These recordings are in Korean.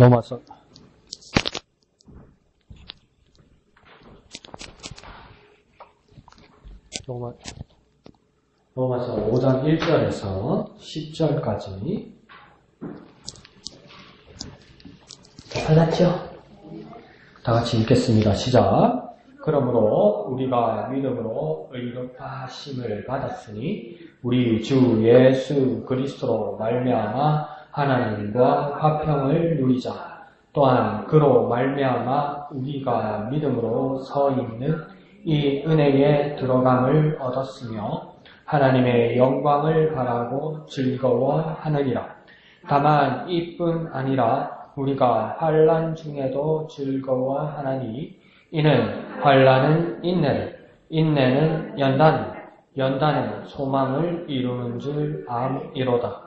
로마서 로마서 5장 1절에서 10절까지 달랐죠? 다 같이 읽겠습니다. 시작. 그러므로 우리가 믿음으로 의롭다 하심을 받았으니 우리 주 예수 그리스도로 말미암아 하나님과 화평을 누리자. 또한 그로 말미암아 우리가 믿음으로 서 있는 이 은혜에 들어감을 얻었으며 하나님의 영광을 바라고 즐거워하느니라. 다만 이뿐 아니라 우리가 환난 중에도 즐거워하나니 이는 환난은 인내를, 인내는 연단, 연단은 소망을 이루는 줄 암이로다.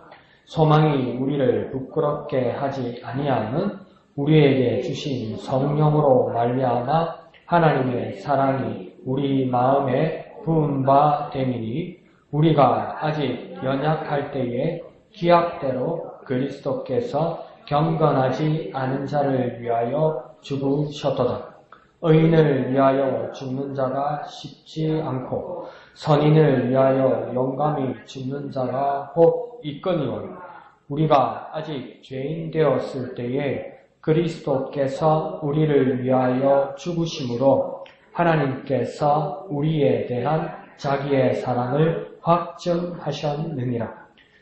소망이 우리를 부끄럽게 하지 아니함은 우리에게 주신 성령으로 말미암아 하나님의 사랑이 우리 마음에 부은 바 됨이니 우리가 아직 연약할 때에 기약대로 그리스도께서 경건하지 않은 자를 위하여 죽으셨도다. 의인을 위하여 죽는 자가 쉽지 않고 선인을 위하여 영감히 죽는 자가 혹 있거니와 우리가 아직 죄인 되었을 때에 그리스도께서 우리를 위하여 죽으심으로 하나님께서 우리에 대한 자기의 사랑을 확증하셨느니라.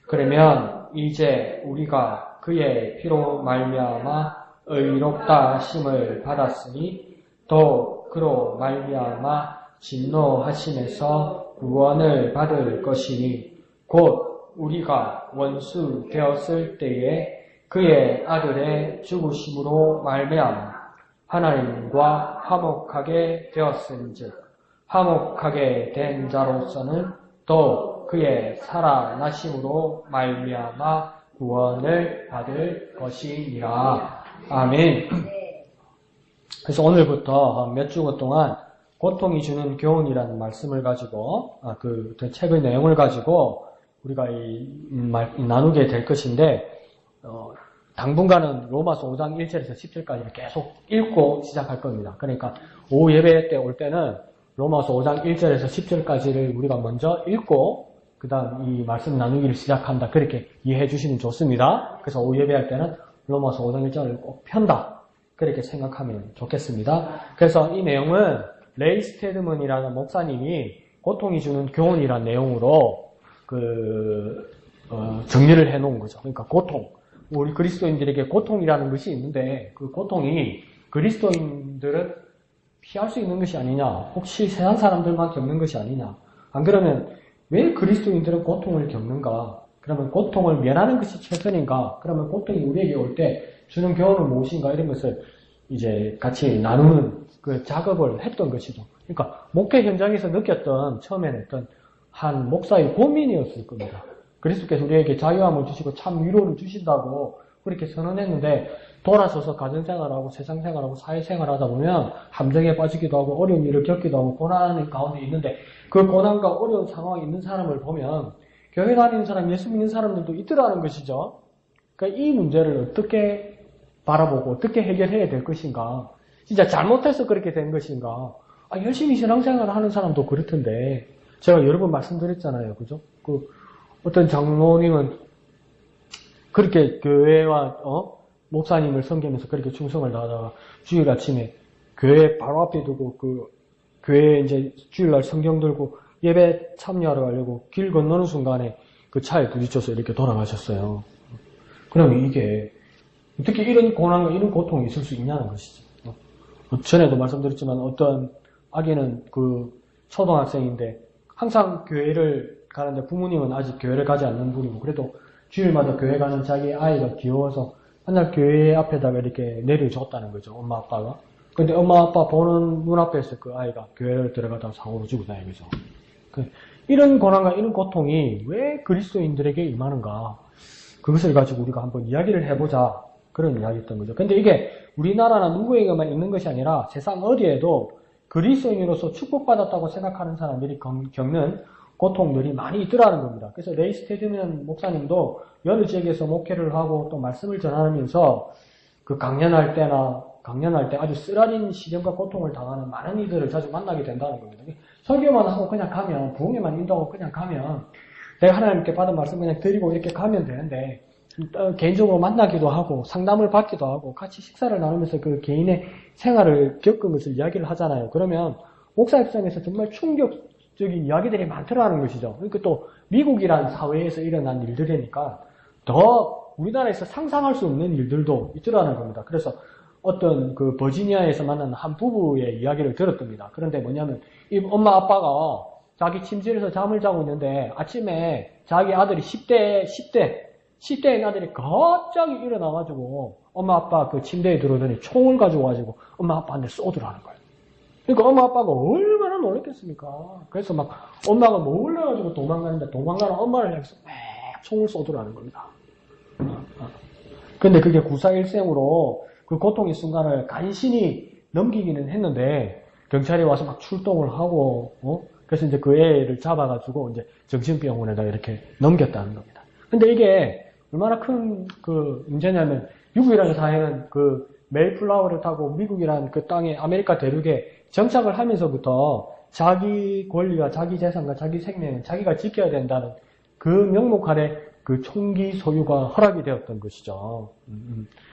그러면 이제 우리가 그의 피로 말미암아 의롭다 하심을 받았으니 또 그로 말미암아 진노하심에서 구원을 받을 것이니 곧 우리가 원수 되었을 때에 그의 아들의 죽으심으로 말미암아 하나님과 화목하게 되었은즉 화목하게 된 자로서는 또 그의 살아나심으로 말미암아 구원을 받을 것이니라. 아멘. 그래서 오늘부터 몇 주간 동안 고통이 주는 교훈이라는 말씀을 가지고 그 책의 내용을 가지고 우리가 나누게 될 것인데 당분간은 로마서 5장 1절에서 10절까지를 계속 읽고 시작할 겁니다. 그러니까 오후 예배 때 올 때는 로마서 5장 1절에서 10절까지를 우리가 먼저 읽고 그 다음 이 말씀 나누기를 시작한다. 그렇게 이해해 주시면 좋습니다. 그래서 오후 예배할 때는 로마서 5장 1절을 꼭 편다. 그렇게 생각하면 좋겠습니다. 그래서 이 내용은 레이 스테드먼이라는 목사님이 고통이 주는 교훈이라는 내용으로 정리를 해 놓은 거죠. 그러니까 고통. 우리 그리스도인들에게 고통이라는 것이 있는데 그 고통이 그리스도인들은 피할 수 있는 것이 아니냐. 혹시 세상 사람들만 겪는 것이 아니냐. 안 그러면 왜 그리스도인들은 고통을 겪는가? 그러면 고통을 면하는 것이 최선인가? 그러면 고통이 우리에게 올 때 주는 교훈은 무엇인가? 이런 것을 이제 같이 나누는 그 작업을 했던 것이죠. 그러니까 목회 현장에서 느꼈던 처음에는 어떤 한 목사의 고민이었을 겁니다. 그리스도께서 우리에게 자유함을 주시고 참 위로를 주신다고 그렇게 선언했는데 돌아서서 가정생활하고 세상생활하고 사회생활하다 보면 함정에 빠지기도 하고 어려운 일을 겪기도 하고 고난 가운데 있는데 그 고난과 어려운 상황에 있는 사람을 보면 교회 다니는 사람, 예수 믿는 사람들도 있더라는 것이죠. 그러니까 이 문제를 어떻게 바라보고 어떻게 해결해야 될 것인가. 진짜 잘못해서 그렇게 된 것인가. 열심히 신앙생활을 하는 사람도 그렇던데 제가 여러 번 말씀드렸잖아요. 그죠? 어떤 장로님은 그렇게 교회와 목사님을 섬기면서 그렇게 충성을 다하다가 주일 아침에 교회 바로 앞에 두고 교회에 이제 주일날 성경 들고 예배 참여하러 가려고 길 건너는 순간에 그 차에 부딪혀서 이렇게 돌아가셨어요. 그러면 이게 어떻게 이런 고난과 이런 고통이 있을 수 있냐는 것이죠. 전에도 말씀드렸지만 어떤 아기는 초등학생인데 항상 교회를 가는데 부모님은 아직 교회를 가지 않는 분이고 그래도 주일마다 교회 가는 자기 아이가 귀여워서 한날 교회 앞에다가 이렇게 내려줬다는 거죠. 엄마 아빠가. 근데 엄마 아빠 보는 눈앞에서 그 아이가 교회를 들어가다가 사고로 죽었다는 거죠. 이런 고난과 이런 고통이 왜 그리스도인들에게 임하는가. 그것을 가지고 우리가 한번 이야기를 해보자. 그런 이야기였던 거죠. 근데 이게 우리나라나 누구에게만 있는 것이 아니라 세상 어디에도 그리스도인으로서 축복받았다고 생각하는 사람들이 겪는 고통들이 많이 있더라는 겁니다. 그래서 레이 스테드먼 목사님도 여러 지역에서 목회를 하고 또 말씀을 전하면서 그 강연할 때 아주 쓰라린 시련과 고통을 당하는 많은 이들을 자주 만나게 된다는 겁니다. 설교만 하고 그냥 가면, 부흥에만 인도하고 그냥 가면, 내가 하나님께 받은 말씀 그냥 드리고 이렇게 가면 되는데, 개인적으로 만나기도 하고, 상담을 받기도 하고, 같이 식사를 나누면서 그 개인의 생활을 겪은 것을 이야기를 하잖아요. 그러면, 목사 입장에서 정말 충격적인 이야기들이 많더라는 것이죠. 그러니까 또, 미국이란 사회에서 일어난 일들이니까, 더 우리나라에서 상상할 수 없는 일들도 있더라는 겁니다. 그래서, 어떤 그 버지니아에서 만난 한 부부의 이야기를 들었답니다. 그런데 뭐냐면 이 엄마 아빠가 자기 침실에서 잠을 자고 있는데 아침에 자기 아들이 10대인 아들이 갑자기 일어나가지고 엄마 아빠 그 침대에 들어오더니 총을 가지고 와가지고 엄마 아빠한테 쏘더라는 거예요. 그러니까 엄마 아빠가 얼마나 놀랐겠습니까? 그래서 막 엄마가 몰려가지고 도망가는데 도망가는 엄마를 향해서 막 총을 쏘더라는 겁니다. 근데 그게 구사일생으로 그 고통의 순간을 간신히 넘기기는 했는데 경찰이 와서 막 출동을 하고 그래서 이제 그 애를 잡아가지고 이제 정신병원에다 이렇게 넘겼다는 겁니다. 근데 이게 얼마나 큰 그 문제냐면 미국이라는 사회는 그 메이플라워를 타고 미국이라는 그 땅에 아메리카 대륙에 정착을 하면서부터 자기 권리와 자기 재산과 자기 생명은 자기가 지켜야 된다는 그 명목 아래 그 총기 소유가 허락이 되었던 것이죠.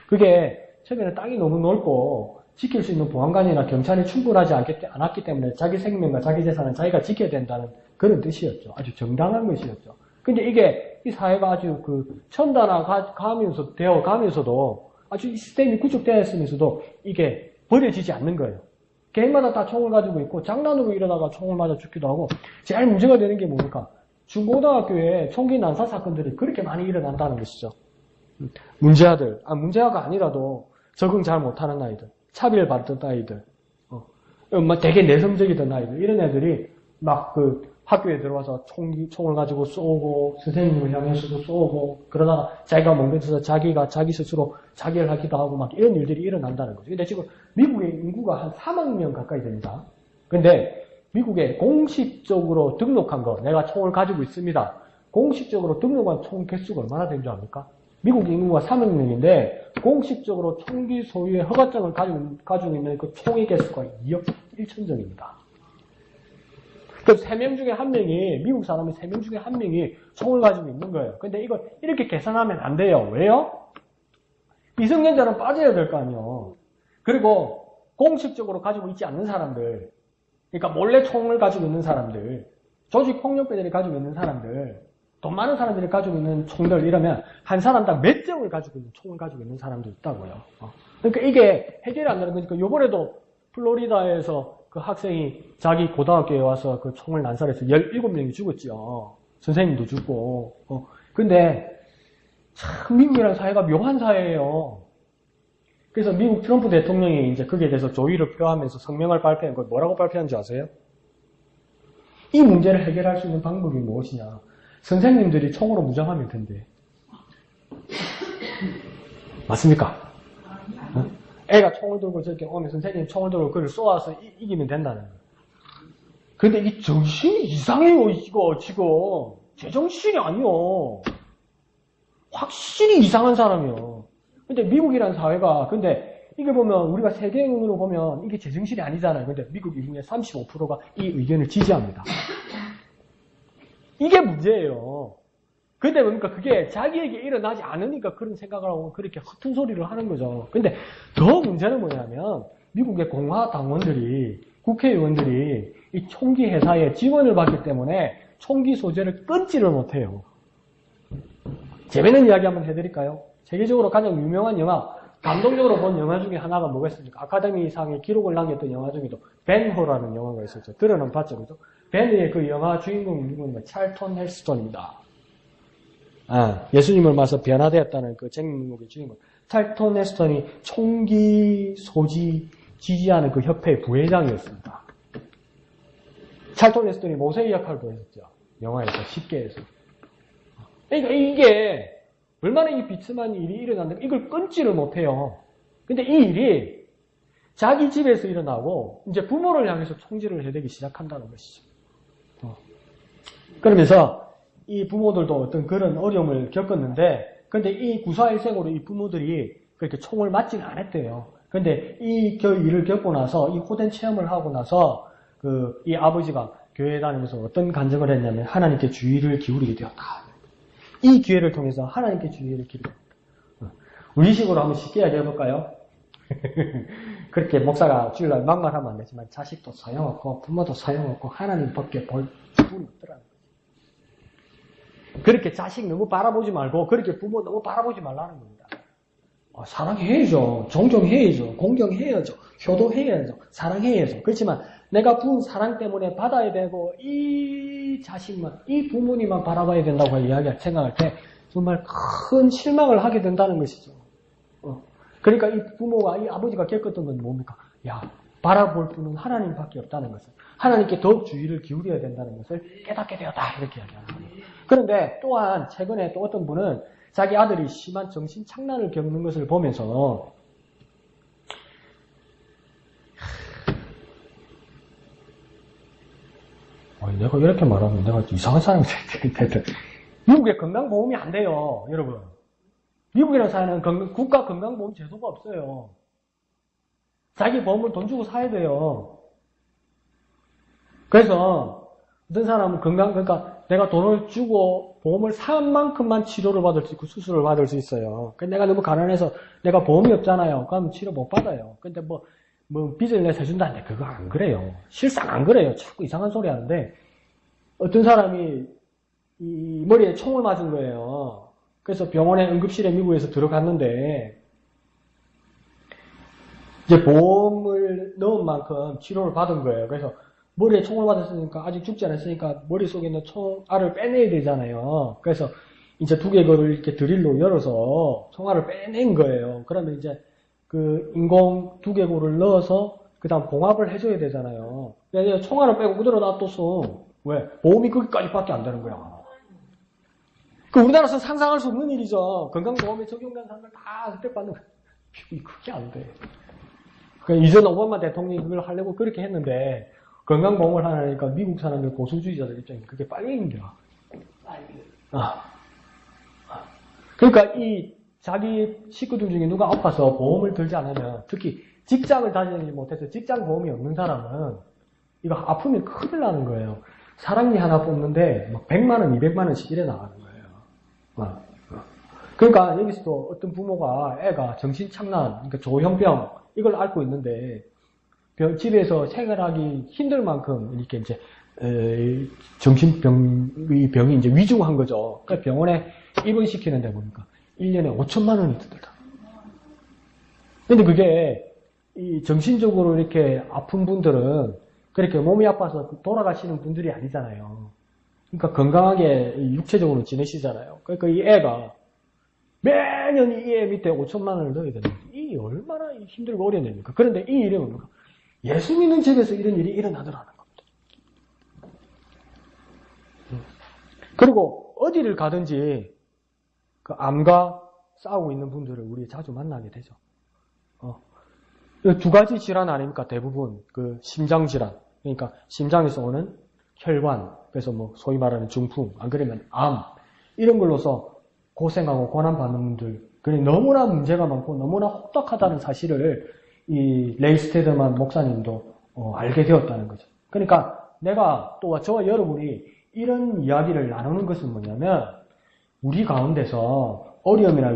그게 처음에는 땅이 너무 넓고 지킬 수 있는 보안관이나 경찰이 충분하지 않았기 때문에 자기 생명과 자기 재산은 자기가 지켜야 된다는 그런 뜻이었죠. 아주 정당한 것이었죠. 근데 이게 이 사회가 아주 그 첨단화 되어 가면서도 아주 이 시스템이 구축되어 있으면서도 이게 버려지지 않는 거예요. 개인마다 다 총을 가지고 있고 장난으로 일어나가 총을 맞아 죽기도 하고 제일 문제가 되는 게 뭡니까? 중고등학교에 총기 난사 사건들이 그렇게 많이 일어난다는 것이죠. 문제아가 아니라도 적응 잘 못하는 아이들, 차별받던 아이들, 되게 내성적이던 아이들, 이런 애들이 막 그 학교에 들어와서 총을 가지고 쏘고, 선생님을 향해서도 쏘고, 그러다가 자기가 멍들어서 자기 스스로 자결 하기도 하고 막 이런 일들이 일어난다는 거죠. 근데 지금 미국의 인구가 한 3억 명 가까이 됩니다. 근데 미국에 공식적으로 등록한 거, 내가 총을 가지고 있습니다. 공식적으로 등록한 총 개수가 얼마나 되는 줄 압니까? 미국 인구가 3억 명인데 공식적으로 총기 소유의 허가증을 가지고 있는 그 총의 개수가 2억 1천정입니다. 그럼 3명 중에 1명이, 미국 사람이 3명 중에 1명이 총을 가지고 있는 거예요. 근데 이걸 이렇게 계산하면 안 돼요. 왜요? 미성년자는 빠져야 될 거 아니에요. 그리고 공식적으로 가지고 있지 않는 사람들, 그러니까 몰래 총을 가지고 있는 사람들, 조직폭력배들이 가지고 있는 사람들, 돈 많은 사람들이 가지고 있는 총들 이러면 한 사람당 몇 정을 가지고 있는 총을 가지고 있는 사람도 있다고요. 그러니까 이게 해결이 안 되는 거니까 요번에도 플로리다에서 그 학생이 자기 고등학교에 와서 그 총을 난사해서 17명이 죽었죠. 선생님도 죽고. 근데 참 미국이라는 사회가 묘한 사회예요. 그래서 미국 트럼프 대통령이 이제 거기에 대해서 조의를 표하면서 성명을 발표한 걸 뭐라고 발표한 줄 아세요? 이 문제를 해결할 수 있는 방법이 무엇이냐? 선생님들이 총으로 무장하면 된대. 맞습니까? 애가 총을 들고 저렇게 오면 선생님 총을 들고 그걸 쏘아서 이기면 된다는 거예요. 근데 이 정신이 이상해요, 이거 지금. 제정신이 아니요. 확실히 이상한 사람이요. 근데 미국이라는 사회가, 근데 이게 보면 우리가 세계인으로 보면 이게 제정신이 아니잖아요. 근데 미국 인구의 35%가 이 의견을 지지합니다. 이게 문제예요. 근데 뭡니까? 그게 자기에게 일어나지 않으니까 그런 생각을 하고 그렇게 허튼 소리를 하는 거죠. 근데 더 문제는 뭐냐면 미국의 공화당원들이, 국회의원들이 이 총기 회사에 지원을 받기 때문에 총기 소재를 끊지를 못해요. 재밌는 이야기 한번 해드릴까요? 세계적으로 가장 유명한 영화, 감동적으로 본 영화 중에 하나가 뭐겠습니까? 아카데미상의 기록을 남겼던 영화 중에도 벤허라는 영화가 있었죠. 들어는 봤죠, 그죠? 벤의 그 영화 주인공이 누구냐면 찰턴 헬스턴입니다. 예수님을 맞서 변화되었다는 그 쟁목의 주인공. 찰턴 헬스턴이 총기 소지 지지하는 그 협회의 부회장이었습니다. 찰턴 헬스턴이 모세의 역할도 했었죠. 영화에서, 10개에서. 그러니까 이게 얼마나 이 비참한 일이 일어났는데 이걸 끊지를 못해요. 근데 이 일이 자기 집에서 일어나고 이제 부모를 향해서 총질을 해대기 시작한다는 것이죠. 그러면서 이 부모들도 어떤 그런 어려움을 겪었는데 근데 이 구사일생으로 이 부모들이 그렇게 총을 맞지는 않았대요. 근데 이 일을 겪고 나서, 이 호된 체험을 하고 나서, 이 아버지가 교회 다니면서 어떤 간증을 했냐면, 하나님께 주의를 기울이게 되었다. 이 기회를 통해서 하나님께 주의를 기울여. 우리식으로 한번 쉽게 이야기해볼까요? 그렇게 목사가 주일날 막말하면 안 되지만 자식도 소용없고 부모도 소용없고 하나님밖에 볼 분이 없더라는 거죠. 그렇게 자식 너무 바라보지 말고 그렇게 부모 너무 바라보지 말라는 겁니다. 사랑해야죠. 존경해야죠. 공경해야죠. 효도해야죠. 사랑해야죠. 그렇지만 내가 부은 사랑 때문에 받아야 되고 이 자식만, 이 부모님만 바라봐야 된다고 생각할 때 정말 큰 실망을 하게 된다는 것이죠. 그러니까 이 부모가, 이 아버지가 겪었던 건 뭡니까? 바라볼 분은 하나님밖에 없다는 것을, 하나님께 더욱 주의를 기울여야 된다는 것을 깨닫게 되었다. 이렇게 이야기하는 거예요. 그런데 또한 최근에 또 어떤 분은 자기 아들이 심한 정신 착란을 겪는 것을 보면서 내가 이렇게 말하면 내가 이상한 사람이 됐다. 미국에 건강보험이 안 돼요, 여러분. 미국이라는 사회는 국가 건강보험 제도가 없어요. 자기 보험을 돈 주고 사야 돼요. 그래서 어떤 사람은 그러니까 내가 돈을 주고 보험을 산 만큼만 치료를 받을 수 있고 수술을 받을 수 있어요. 근데 내가 너무 가난해서 내가 보험이 없잖아요. 그럼 치료 못 받아요. 근데 뭐 빚을 내서 해준다는데 그거 안 그래요. 실상 안 그래요. 자꾸 이상한 소리 하는데 어떤 사람이 이 머리에 총을 맞은 거예요. 그래서 병원에 응급실에 미국에서 들어갔는데 이제 보험을 넣은 만큼 치료를 받은 거예요. 그래서 머리에 총을 맞았으니까 아직 죽지 않았으니까 머릿속에 있는 총알을 빼내야 되잖아요. 그래서 이제 두개골을 이렇게 드릴로 열어서 총알을 빼낸 거예요. 그러면 이제 그 인공 두개골을 넣어서 그 다음 봉합을 해줘야 되잖아요. 그래서 총알을 빼고 그대로 놔뒀어. 왜? 보험이 거기까지밖에 안 되는 거야. 우리나라에서 상상할 수 없는 일이죠. 건강보험에 적용된 사람들 다 혜택받는 거예요. 그게 안 돼. 그러니까 이전 오바마 대통령이 그걸 하려고 그렇게 했는데 건강보험을 하니까 미국 사람들 보수주의자들 입장에 그게 빨리 힘들어. 그러니까 이 자기 식구들 중에 누가 아파서 보험을 들지 않으면 특히 직장을 다니지 못해서 직장 보험이 없는 사람은 이거 아프면 큰일 나는 거예요. 사랑니 하나 뽑는데 막 100만 원, 200만 원씩 이래 나가는 거예요. 그러니까 여기서도 어떤 부모가 애가 정신착란, 그러니까 조현병 이걸 앓고 있는데 집에서 생활하기 힘들 만큼 이렇게 이제 정신병이 이제 위중한 거죠. 그러니까 병원에 입원시키는데 보니까 1년에 5천만 원이 들다. 근데 그게 이 정신적으로 이렇게 아픈 분들은 그렇게 몸이 아파서 돌아가시는 분들이 아니잖아요. 그러니까 건강하게 육체적으로 지내시잖아요. 그러니까 이 애가 매년 이 애 밑에 5천만 원을 넣어야 되는데 이 얼마나 힘들고 어려운 일입니까? 그런데 이 일이 뭡니까? 예수 믿는 집에서 이런 일이 일어나더라는 겁니다. 그리고 어디를 가든지 그 암과 싸우고 있는 분들을 우리 자주 만나게 되죠. 두 가지 질환 아닙니까? 대부분 그 심장 질환, 그러니까 심장에서 오는 혈관, 그래서 뭐 소위 말하는 중풍, 안 그러면 암 이런 걸로서 고생하고 고난받는 분들, 너무나 문제가 많고 너무나 혹독하다는 사실을 이 레이 스테드만 목사님도 알게 되었다는 거죠. 그러니까 내가 또 저와 여러분이 이런 이야기를 나누는 것은 뭐냐면 우리 가운데서 어려움이나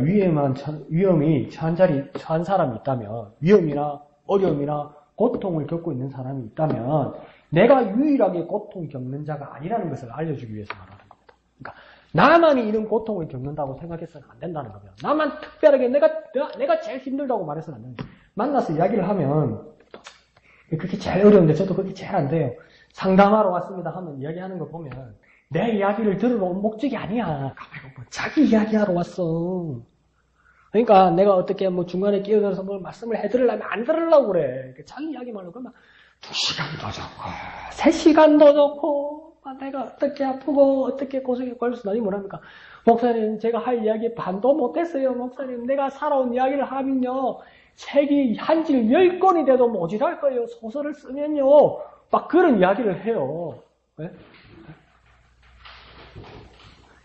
위험이 처한 사람이 있다면, 위험이나 어려움이나 고통을 겪고 있는 사람이 있다면 내가 유일하게 고통 겪는 자가 아니라는 것을 알려주기 위해서 말하는 겁니다. 그러니까 나만이 이런 고통을 겪는다고 생각해서는 안 된다는 거예요. 나만 특별하게 내가 제일 힘들다고 말해서는 안 되는 거예요. 만나서 이야기를 하면 그게 제일 어려운데 저도 그게 제일 안 돼요. 상담하러 왔습니다 하면 이야기하는 거 보면 내 이야기를 들으러 온 목적이 아니야. 가만히 보면 자기 이야기하러 왔어. 그러니까 내가 어떻게 뭐 중간에 끼어들어서 뭘 말씀을 해드리려면 안 들으려고 그래. 자기 이야기만 하고 그러면 2시간도 좋고 3시간도 좋고 내가 어떻게 아프고 어떻게 고생했고 그래서 나중에 뭐랍니까? 목사님 제가 할 이야기 반도 못했어요. 목사님 내가 살아온 이야기를 하면요 책이 한 질 10권이 돼도 모자랄 거예요. 소설을 쓰면요 막 그런 이야기를 해요. 네?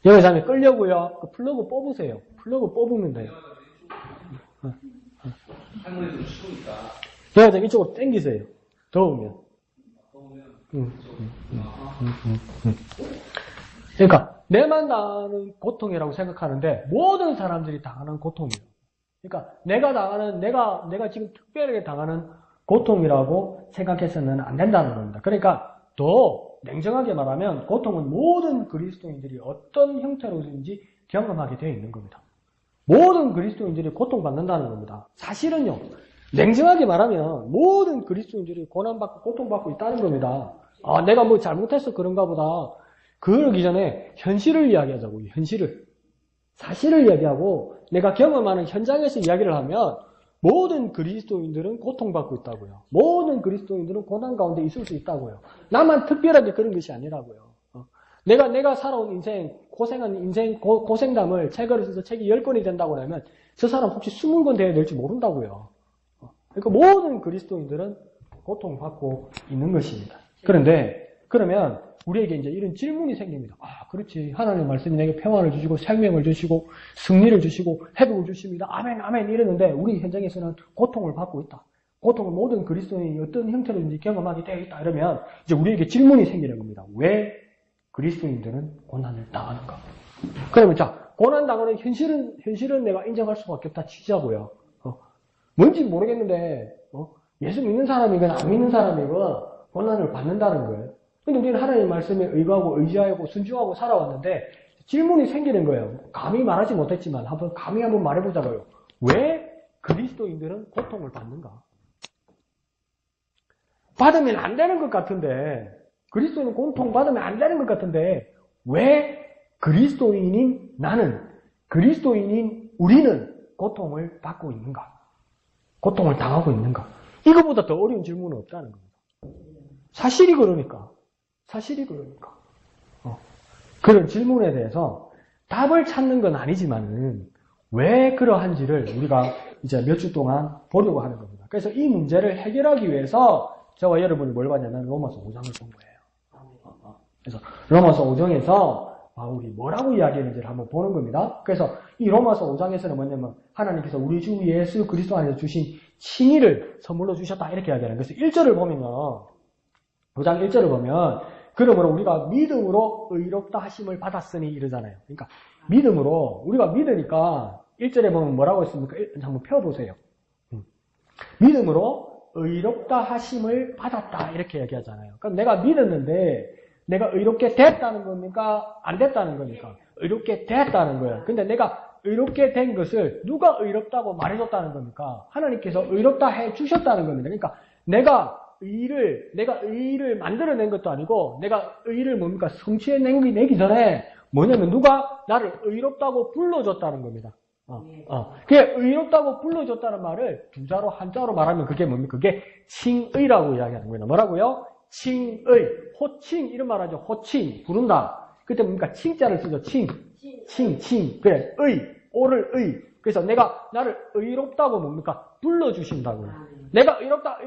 여기 자매 끌려고요. 그 플러그 뽑으세요. 플러그 뽑으면 돼요. 내가 좀 이쪽으로 당기세요. 더우면. 그러니까 내만 당하는 고통이라고 생각하는데 모든 사람들이 당하는 고통이에요. 그러니까 내가 지금 특별하게 당하는 고통이라고 생각해서는 안 된다는 겁니다. 그러니까 더 냉정하게 말하면 고통은 모든 그리스도인들이 어떤 형태로든지 경험하게 되어 있는 겁니다. 모든 그리스도인들이 고통받는다는 겁니다. 사실은요, 냉정하게 말하면 모든 그리스도인들이 고난받고 고통받고 있다는 겁니다. 아, 내가 뭐 잘못해서 그런가 보다. 그러기 전에 현실을 이야기하자고요. 현실을. 사실을 이야기하고 내가 경험하는 현장에서 이야기를 하면 모든 그리스도인들은 고통받고 있다고요. 모든 그리스도인들은 고난 가운데 있을 수 있다고요. 나만 특별하게 그런 것이 아니라고요. 내가 살아온 인생, 고생한 인생, 고생담을 책을 써서 책이 10권이 된다고 하면 저 사람 혹시 20권 돼야 될지 모른다고요. 그러니까 모든 그리스도인들은 고통받고 있는 것입니다. 그런데 그러면 우리에게 이제 이런 질문이 생깁니다. 아, 그렇지. 하나님의 말씀이 내게 평안을 주시고 생명을 주시고 승리를 주시고 회복을 주십니다. 아멘, 아멘 이러는데 우리 현장에서는 고통을 받고 있다. 고통을 모든 그리스도인이 어떤 형태로든지 경험하게 되어 있다. 이러면 이제 우리에게 질문이 생기는 겁니다. 왜 그리스도인들은 고난을 당하는가? 그러면 자, 고난 당하는 현실은 내가 인정할 수밖에 없다 치자고요. 뭔지 모르겠는데 예수 믿는 사람이건 안 믿는 사람이건 고난을 받는다는 거예요. 근데 우리는 하나님의 말씀에 의거하고 의지하고 순종하고 살아왔는데 질문이 생기는 거예요. 감히 말하지 못했지만 감히 한번 말해보자고요. 왜 그리스도인들은 고통을 받는가? 받으면 안 되는 것 같은데 그리스도인은 고통 받으면 안 되는 것 같은데 왜 그리스도인인 나는 그리스도인인 우리는 고통을 받고 있는가? 고통을 당하고 있는가? 이거보다 더 어려운 질문은 없다는 겁니다. 사실이 그러니까. 그런 질문에 대해서 답을 찾는 건 아니지만은 왜 그러한지를 우리가 이제 몇 주 동안 보려고 하는 겁니다. 그래서 이 문제를 해결하기 위해서 저와 여러분이 뭘 봤냐면 로마서 5장을 본 거예요. 그래서 로마서 5장에서 바울이 뭐라고 이야기했는지를 한번 보는 겁니다. 그래서 이 로마서 5장에서는 뭐냐면 하나님께서 우리 주 예수 그리스도 안에서 주신 칭의를 선물로 주셨다 이렇게 이야기하는 거예요. 그래서 1절을 보면요. 5장 1절을 보면 그러므로 우리가 믿음으로 의롭다 하심을 받았으니 이러잖아요. 그러니까 믿음으로 우리가 믿으니까 1절에 보면 뭐라고 했습니까? 한번 펴보세요. 믿음으로 의롭다 하심을 받았다 이렇게 얘기하잖아요. 그럼 내가 믿었는데 내가 의롭게 됐다는 겁니까? 안 됐다는 겁니까? 의롭게 됐다는 거예요. 근데 내가 의롭게 된 것을 누가 의롭다고 말해줬다는 겁니까? 하나님께서 의롭다 해주셨다는 겁니다. 그러니까 내가 의를 만들어낸 것도 아니고, 내가 의를 뭡니까? 성취해내기 전에, 뭐냐면 누가 나를 의롭다고 불러줬다는 겁니다. 그게 의롭다고 불러줬다는 말을 두 자로, 한자로 말하면 그게 뭡니까? 그게 칭의라고 이야기하는 거예요. 뭐라고요? 칭의. 호칭, 이런 말 하죠. 호칭, 부른다. 그때 뭡니까? 칭자를 쓰죠. 칭. 그래, 오를 의. 그래서 나를 의롭다고 뭡니까? 불러주신다고요. 내가 의롭다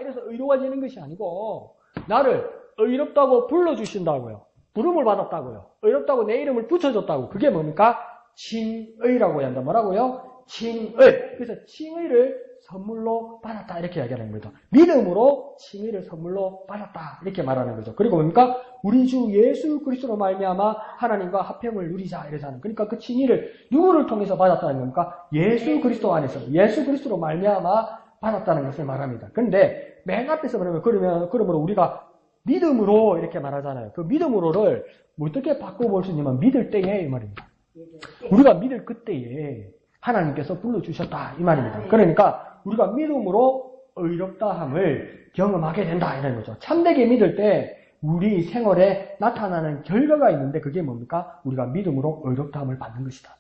이래서 의로워지는 것이 아니고 나를 의롭다고 불러주신다고요. 부름을 받았다고요. 의롭다고 내 이름을 붙여줬다고. 그게 뭡니까? 칭의라고 한다. 뭐라고요? 칭의. 그래서 칭의를 선물로 받았다 이렇게 이야기하는 겁니다. 믿음으로 칭의를 선물로 받았다 이렇게 말하는 거죠. 그리고 뭡니까? 우리 주 예수 그리스도로 말미암아 하나님과 합평을 누리자 이러잖아요. 그러니까 그 칭의를 누구를 통해서 받았다는 겁니까? 예수 그리스도 안에서 예수 그리스도로 말미암아 받았다는 것을 말합니다. 그런데 맨 앞에서 그러므로 우리가 믿음으로 이렇게 말하잖아요. 그 믿음으로를 어떻게 바꿔볼 수 있냐면 믿을 때에 이 말입니다. 우리가 믿을 그때에 하나님께서 불러주셨다 이 말입니다. 그러니까 우리가 믿음으로 의롭다함을 경험하게 된다 이런 거죠. 참되게 믿을 때 우리 생활에 나타나는 결과가 있는데 그게 뭡니까? 우리가 믿음으로 의롭다함을 받는 것이다.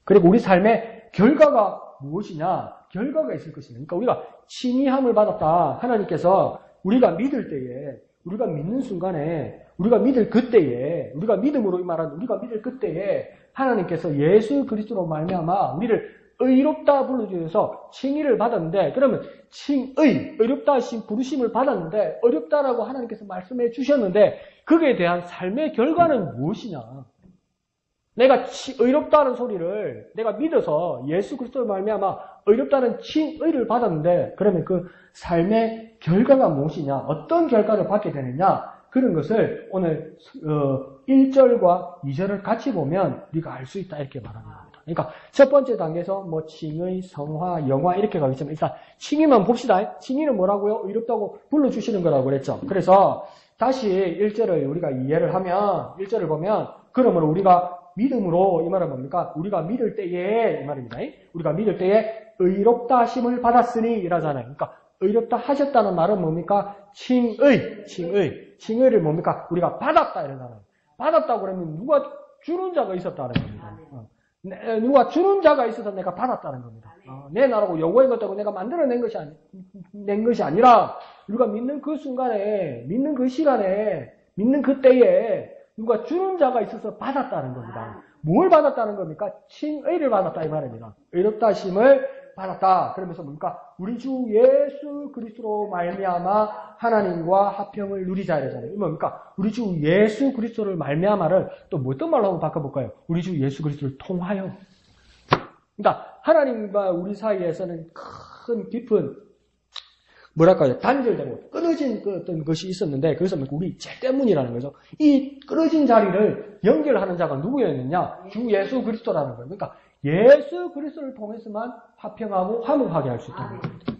그리고 우리 삶의 결과가 무엇이냐? 결과가 있을 것입니다. 그러니까 우리가 칭의함을 받았다. 하나님께서 우리가 믿을 때에, 우리가 믿는 순간에, 우리가 믿을 그때에, 우리가 믿음으로 말하는 우리가 믿을 그때에 하나님께서 예수 그리스도로 말미암아 우리를 의롭다 불러주셔서 칭의를 받았는데, 그러면 의롭다 하신 부르심을 받았는데, 어렵다라고 하나님께서 말씀해 주셨는데, 그에 대한 삶의 결과는 무엇이냐? 내가 의롭다는 소리를 내가 믿어서 예수 그리스도를 말미암아 의롭다는 칭의를 받았는데 그러면 그 삶의 결과가 무엇이냐? 어떤 결과를 받게 되느냐? 그런 것을 오늘 1절과 2절을 같이 보면 우리가 알 수 있다 이렇게 말하는 겁니다. 그러니까 첫 번째 단계에서 뭐 칭의, 성화, 영화 이렇게 가겠지만 일단 칭의만 봅시다. 칭의는 뭐라고요? 의롭다고 불러주시는 거라고 그랬죠. 그래서 다시 1절을 우리가 이해를 하면 1절을 보면 그러면 우리가 믿음으로 이 말은 뭡니까? 우리가 믿을 때에 이 말입니다. 우리가 믿을 때에 의롭다 하심을 받았으니 이라잖아요. 그러니까 의롭다 하셨다는 말은 뭡니까? 칭의를 뭡니까? 우리가 받았다 이러잖아요. 받았다고 그러면 누가 주는 자가 있었다는 겁니다. 누가 주는 자가 있어서 내가 받았다는 겁니다. 내 나라고 요구한 것도 내가 만들어낸 것이 아니라 우리가 믿는 그 순간에, 믿는 그 시간에, 믿는 그 때에 누가 주는 자가 있어서 받았다는 겁니다. 뭘 받았다는 겁니까? 칭의를 받았다 이 말입니다. 의롭다 하심을 받았다. 그러면서 뭡니까? 우리 주 예수 그리스도로 말미암아 하나님과 화평을 누리자 이러잖아요. 이 뭡니까? 우리 주 예수 그리스도를 말미암아를 또 뭐 어떤 말로 한번 바꿔볼까요? 우리 주 예수 그리스도를 통하여. 그러니까 하나님과 우리 사이에서는 큰 깊은 뭐랄까요? 단절되고 끊어진 그 어떤 것이 있었는데 그래서 우리 죄 때문이라는 거죠. 이 끊어진 자리를 연결하는 자가 누구였느냐? 주 예수 그리스도라는 거예요. 그러니까 예수 그리스도를 통해서만 화평하고 화목하게 할 수 있다는 겁니다.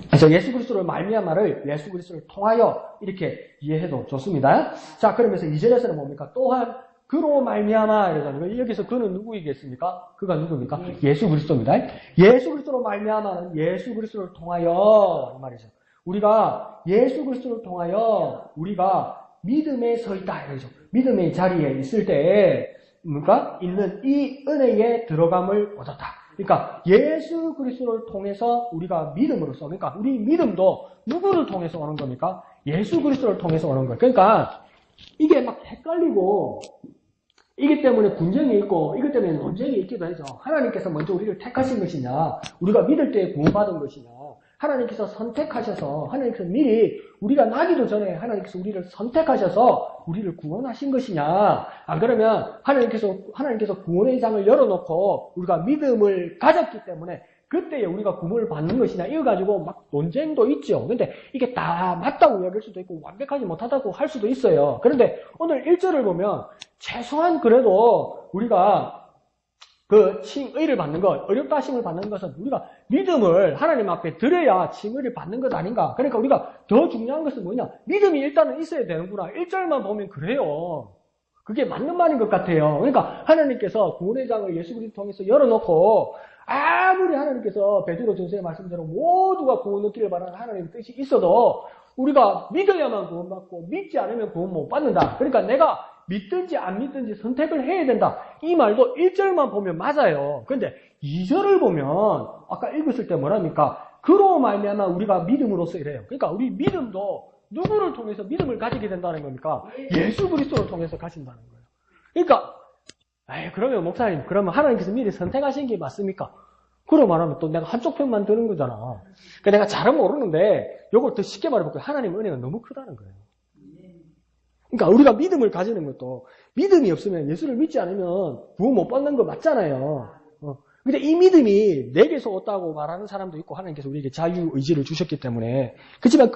그래서 예수 그리스도를 말미암아를 예수 그리스도를 통하여 이렇게 이해해도 좋습니다. 자, 그러면서 2절에서는 뭡니까? 또한 그로 말미암아 이러잖아요. 여기서 그는 누구이겠습니까? 그가 누굽니까? 예수 그리스도입니다. 예수 그리스도로 말미암아는 예수 그리스도를 통하여 이 말이죠. 우리가 예수 그리스도를 통하여 우리가 믿음에 서 있다 이러죠. 믿음의 자리에 있을 때에 뭔가 있는 이 은혜에 들어감을 얻었다. 그러니까 예수 그리스도를 통해서 우리가 믿음으로써 그러니까 우리 믿음도 누구를 통해서 오는 겁니까? 예수 그리스도를 통해서 오는 거예요. 그러니까 이게 막 헷갈리고 이기 때문에 분쟁이 있고 이것 때문에 논쟁이 있기도 하죠. 하나님께서 먼저 우리를 택하신 것이냐 우리가 믿을 때 구원받은 것이냐 하나님께서 선택하셔서 하나님께서 미리 우리가 나기도 전에 하나님께서 우리를 선택하셔서 우리를 구원하신 것이냐 안 그러면 하나님께서 구원의 장을 열어놓고 우리가 믿음을 가졌기 때문에 그때에 우리가 구원을 받는 것이냐 이거 가지고 막 논쟁도 있죠. 근데 이게 다 맞다고 이야기할 수도 있고 완벽하지 못하다고 할 수도 있어요. 그런데 오늘 1절을 보면 최소한 그래도 우리가 그 칭의를 받는 것, 의롭다 하심을 받는 것은 우리가 믿음을 하나님 앞에 드려야 칭의를 받는 것 아닌가. 그러니까 우리가 더 중요한 것은 뭐냐. 믿음이 일단은 있어야 되는구나. 1절만 보면 그래요. 그게 맞는 말인 것 같아요. 그러니까 하나님께서 구원의 장을 예수 그리스도 통해서 열어놓고 아무리 하나님께서 베드로 전서의 말씀대로 모두가 구원 얻기를 바라는 하나님의 뜻이 있어도 우리가 믿어야만 구원받고 믿지 않으면 구원 못 받는다. 그러니까 내가 믿든지 안 믿든지 선택을 해야 된다. 이 말도 1절만 보면 맞아요. 그런데 2절을 보면 아까 읽었을 때 뭐랍니까? 그로 말미암아 우리가 믿음으로써 이래요. 그러니까 우리 믿음도 누구를 통해서 믿음을 가지게 된다는 겁니까? 예수 그리스도를 통해서 가진다는 거예요. 그러니까 그러면 목사님 그러면 하나님께서 미리 선택하신 게 맞습니까? 그러 말하면 또 내가 한쪽 편만 드는 거잖아. 그러니까 내가 잘은 모르는데 이걸 더 쉽게 말해볼게요. 하나님의 은혜가 너무 크다는 거예요. 그러니까 우리가 믿음을 가지는 것도 믿음이 없으면 예수를 믿지 않으면 구원 못 받는 거 맞잖아요. 근데 이 믿음이 내게서 왔다고 말하는 사람도 있고 하나님께서 우리에게 자유의지를 주셨기 때문에 그렇지만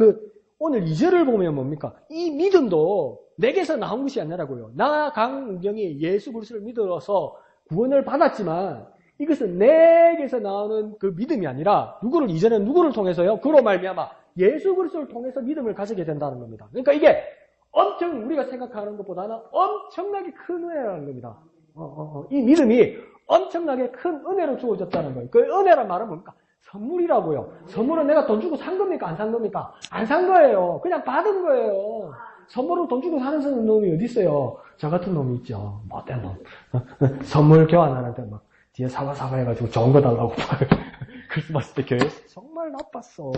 오늘 2절을 보면 뭡니까? 이 믿음도 내게서 나온 것이 아니라고요. 나 강은경이 예수 그리스도를 믿어서 구원을 받았지만 이것은 내게서 나오는 그 믿음이 아니라 이전에 누구를 통해서요? 그로 말미암아 예수 그리스도를 통해서 믿음을 가지게 된다는 겁니다. 그러니까 이게 엄청 우리가 생각하는 것보다는 엄청나게 큰 은혜라는 겁니다. 이 믿음이 엄청나게 큰 은혜로 주어졌다는 거예요. 그 은혜란 말은 뭡니까? 선물이라고요. 선물은 내가 돈 주고 산 겁니까? 안 산 겁니까? 안 산 거예요. 그냥 받은 거예요. 선물을 돈 주고 사는 놈이 어디 있어요? 저 같은 놈이 있죠. 못된 놈. 선물 교환하는데 막 뒤에 사과 해가지고 좋은 거 달라고 크리스마스 때 교회에서 정말 나빴어.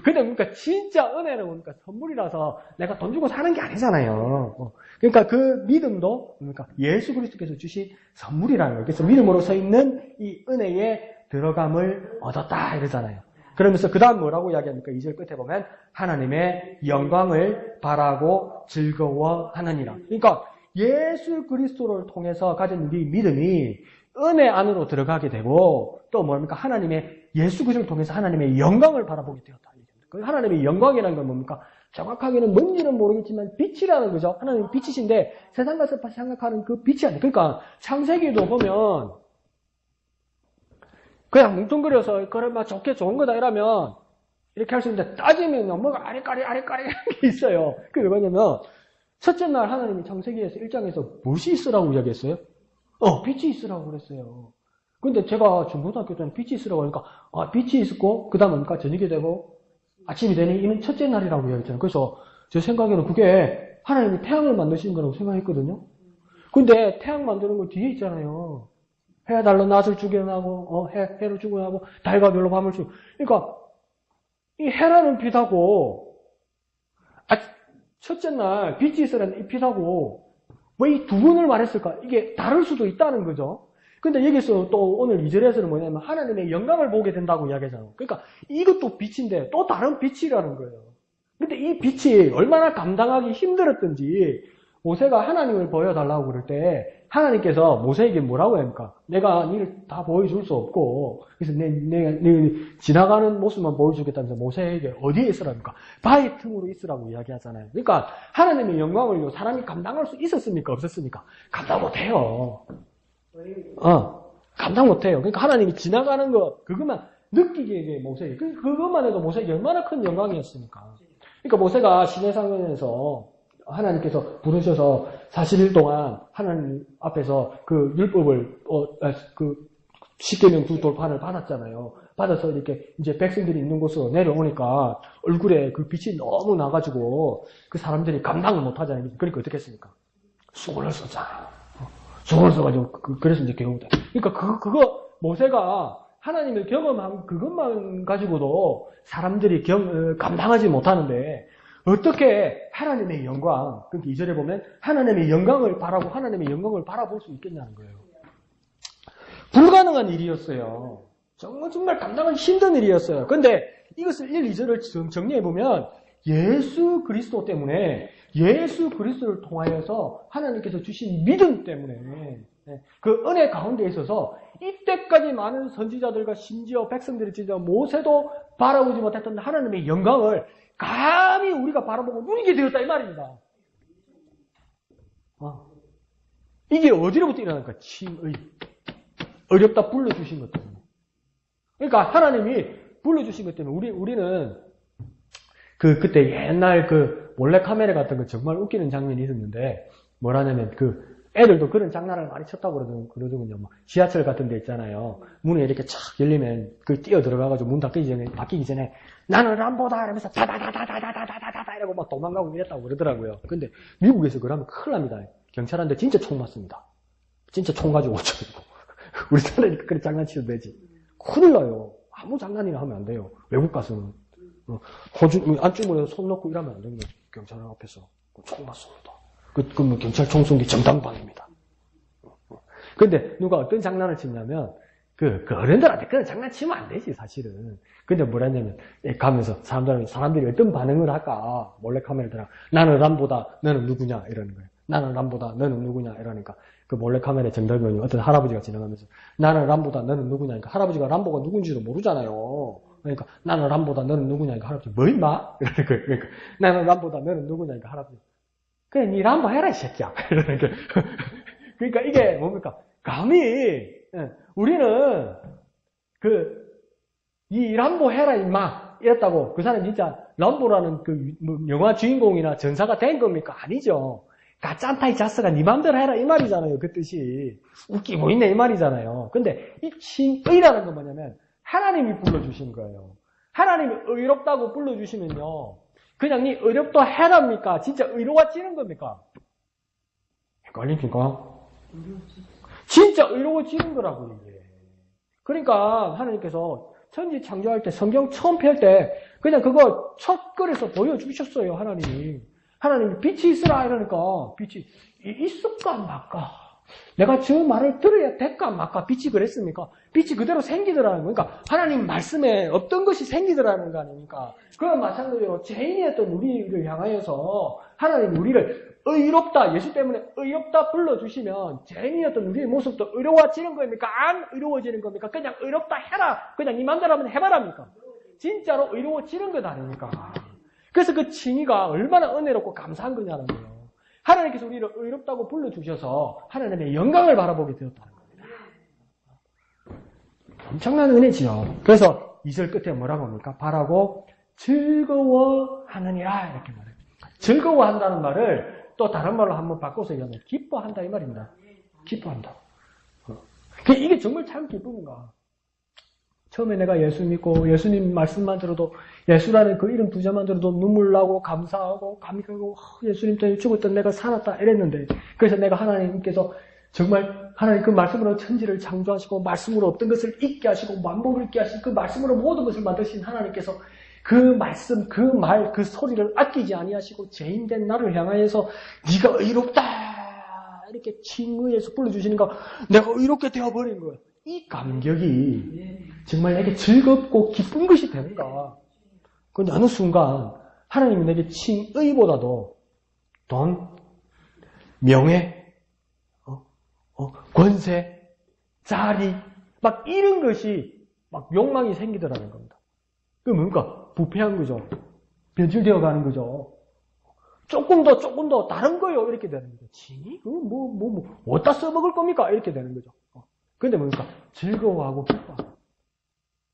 근데 그러니까 진짜 은혜는 그러니까 선물이라서 내가 돈 주고 사는 게 아니잖아요. 그러니까 그 믿음도 그러니까 예수 그리스도께서 주신 선물이라는 거예요. 그래서 믿음으로 서 있는 이 은혜에 들어감을 얻었다 이러잖아요. 그러면서 그 다음 뭐라고 이야기합니까? 2절 끝에 보면 하나님의 영광을 바라고 즐거워하느니라. 그러니까 예수 그리스도를 통해서 가진 우리 믿음이 은혜 안으로 들어가게 되고 또 뭡니까? 하나님의 예수 그리스도를 통해서 하나님의 영광을 바라보게 되었다. 그 하나님의 영광이라는 건 뭡니까? 정확하게는 뭔지는 모르겠지만 빛이라는 거죠. 하나님이 빛이신데 세상 가서 생각하는 그 빛이 아니에요. 그러니까 창세기도 보면 그냥 뭉뚱그려서 그래 막 좋게 좋은 거다 이러면 이렇게 할 수 있는데 따지면 뭐가 아리까리 이런 게 있어요. 그게 뭐냐면 첫째 날 하나님이 창세기에서 1장에서 무엇이 있으라고 이야기했어요? 빛이 있으라고 그랬어요. 근데 제가 중고등학교 때는 빛이 있으라고 하니까 빛이 있었고 그 다음에 뭡니까? 저녁이 되고 아침이 되니 이는 첫째 날이라고 이야기했잖아요. 그래서 제 생각에는 그게 하나님이 태양을 만드신 거라고 생각했거든요. 근데 태양 만드는 거 뒤에 있잖아요. 해 달로 낮을 주견하고 해를 주견하고 달과 별로 밤을 주고 그러니까 이 해라는 빛하고 첫째 날 빛이 있으라는 이 빛하고 왜 이 두 분을 말했을까? 이게 다를 수도 있다는 거죠. 근데 여기서 또 오늘 2절에서는 뭐냐면 하나님의 영광을 보게 된다고 이야기하잖아요. 그러니까 이것도 빛인데 또 다른 빛이라는 거예요. 근데 이 빛이 얼마나 감당하기 힘들었던지 모세가 하나님을 보여달라고 그럴 때 하나님께서 모세에게 뭐라고 합니까? 내가 니를 다 보여줄 수 없고 그래서 내가 지나가는 모습만 보여주겠다면서 모세에게 어디에 있으라니까? 바위 틈으로 있으라고 이야기하잖아요. 그러니까 하나님의 영광을 사람이 감당할 수 있었습니까? 없었습니까? 감당 못해요. 감당 못해요. 그러니까 하나님이 지나가는 거 그것만 느끼게 모세에게 그것만 해도 모세에게 얼마나 큰 영광이었습니까? 그러니까 모세가 시내산에서 하나님께서 부르셔서 40일 동안 하나님 앞에서 그 율법을 그 십계명 두 돌판을 받았잖아요. 받아서 이렇게 이제 백성들이 있는 곳으로 내려오니까 얼굴에 그 빛이 너무 나가지고 그 사람들이 감당을 못 하잖아요. 그러니까 어떻게 했습니까? 수건을 썼잖아요. 수건을 써가지고 그래서 이제 경험돼. 그러니까 그거 모세가 하나님을 경험한 그것만 가지고도 사람들이 감당하지 못하는데 어떻게 하나님의 영광, 그러니까 2절에 보면 하나님의 영광을 바라고 하나님의 영광을 바라볼 수 있겠냐는 거예요. 불가능한 일이었어요. 정말 감당하기 힘든 일이었어요. 근데 이것을 1, 2절을 정리해보면 예수 그리스도 때문에 예수 그리스도를 통하여서 하나님께서 주신 믿음 때문에 그 은혜 가운데 있어서 이때까지 많은 선지자들과 심지어 백성들이 진짜 모세도 바라보지 못했던 하나님의 영광을 감히 우리가 바라보고 누리게 되었다 이 말입니다. 이게 어디로부터 일어날까? 칭의. 어렵다 불러주신 것 때문에. 그러니까 하나님이 불러주신 것 때문에 우리는 그때 옛날 몰래카메라 같은 거 정말 웃기는 장면이 있었는데 뭐라냐면 애들도 그런 장난을 많이 쳤다고 그러더군요. 지하철 같은 데 있잖아요. 문이 이렇게 착 열리면 뛰어 들어가가지고 문 닫히기 전에 나는 람보다 이러면서 다다다다다다다다다 이러고 막 도망가고 이랬다고 그러더라고요. 근데 미국에서 그러면 큰일 납니다. 경찰한테 진짜 총 맞습니다. 진짜 총 가지고 오죠. 우리나라니까 그래 장난치면 되지. 큰일 나요. 아무 장난이나 하면 안 돼요. 외국 가서는. 안주머니에 손 넣고 이러면 안 됩니다. 경찰 앞에서. 총 맞습니다. 그러면 경찰 총성기 정당방입니다. 근데 누가 어떤 장난을 치냐면, 어른들한테 그런 장난 치면 안 되지, 사실은. 근데 뭐라냐면, 가면서 사람들이 어떤 반응을 할까, 몰래카메라들아, 나는 람보다 너는 누구냐, 이러는 거예요. 나는 람보다 너는 누구냐, 이러니까, 그 몰래카메라 정당방이 어떤 할아버지가 지나가면서, 나는 람보다 너는 누구냐, 그러니까 할아버지가 람보가 누군지도 모르잖아요. 그러니까, 나는 람보다 너는 누구냐, 그러니까 할아버지, 뭐 임마? 이러는 거예요. 그러니까, 나는 람보다 너는 누구냐, 그러니까 할아버지, 그래, 니 람보 해라, 이 새끼야. 이러는 거예요. 그러니까 이게 뭡니까? 감히, 우리는, 이 람보 해라, 임마. 이랬다고, 그 사람이 진짜 람보라는 영화 주인공이나 전사가 된 겁니까? 아니죠. 가짠타 이 자스가 니 맘대로 해라, 이 말이잖아요. 그 뜻이. 웃기고 있네, 이 말이잖아요. 근데 이 칭의라는 건 뭐냐면, 하나님이 불러주신 거예요. 하나님이 의롭다고 불러주시면요. 그냥 니 의롭다 해랍니까? 진짜 의로워지는 겁니까? 헷갈립니까? 진짜 의로워지는 거라고, 이게. 그러니까 하나님께서 천지 창조할 때, 성경 처음 펼 때, 그냥 그거 첫글에서 보여주셨어요, 하나님이. 하나님이 빛이 있으라 이러니까, 빛이 있을까 말까? 내가 저 말을 들어야 될까 말까? 빛이 그랬습니까? 빛이 그대로 생기더라는 거니까 하나님 말씀에 없던 것이 생기더라는 거 아닙니까? 그와 마찬가지로 죄인이었던 우리를 향하여서 하나님 우리를 의롭다, 예수 때문에 의롭다 불러주시면 죄인이었던 우리의 모습도 의로워지는 겁니까? 안 의로워지는 겁니까? 그냥 의롭다 해라. 그냥 이 맘대로 하면 해봐랍니까? 진짜로 의로워지는 것 아닙니까? 그래서 그 칭의가 얼마나 은혜롭고 감사한 거냐는 거예요. 하나님께서 우리를 의롭다고 불러주셔서 하나님의 영광을 바라보게 되었다는 겁니다. 엄청난 은혜지요. 그래서 2절 끝에 뭐라고 합니까? 바라고 즐거워하느니라 이렇게 말해요. 즐거워한다는 말을 또 다른 말로 한번 바꿔서 얘기하면 기뻐한다 이 말입니다. 기뻐한다. 이게 정말 참 기쁨인가? 처음에 내가 예수 믿고 예수님 말씀만 들어도 예수라는 그 이름 두 자만 들어도 눈물 나고 감사하고 감격하고 예수님 때문에 죽었던 내가 살았다 이랬는데 그래서 내가 하나님께서 정말 하나님 그 말씀으로 천지를 창조하시고 말씀으로 어떤 것을 잊게 하시고 만복을 잊게 하시고 그 말씀으로 모든 것을 만드신 하나님께서 그 말씀, 그 말, 그 소리를 아끼지 아니하시고 죄인된 나를 향하여서 네가 의롭다 이렇게 칭의해서 불러주시는 거 내가 의롭게 되어버린 거예요. 이 감격이 정말 내게 즐겁고 기쁜 것이 되는가. 그 어느 순간 하나님이 내게 칭의보다도 돈, 명예, 권세, 자리 막 이런 것이 막 욕망이 생기더라는 겁니다. 그 뭡니까? 부패한 거죠. 변질되어 가는 거죠. 조금 더 다른 거요 이렇게 되는 거죠. 칭의? 어디다 써먹을 겁니까? 이렇게 되는 거죠. 근데 뭡니까? 즐거워하고 기뻐하고.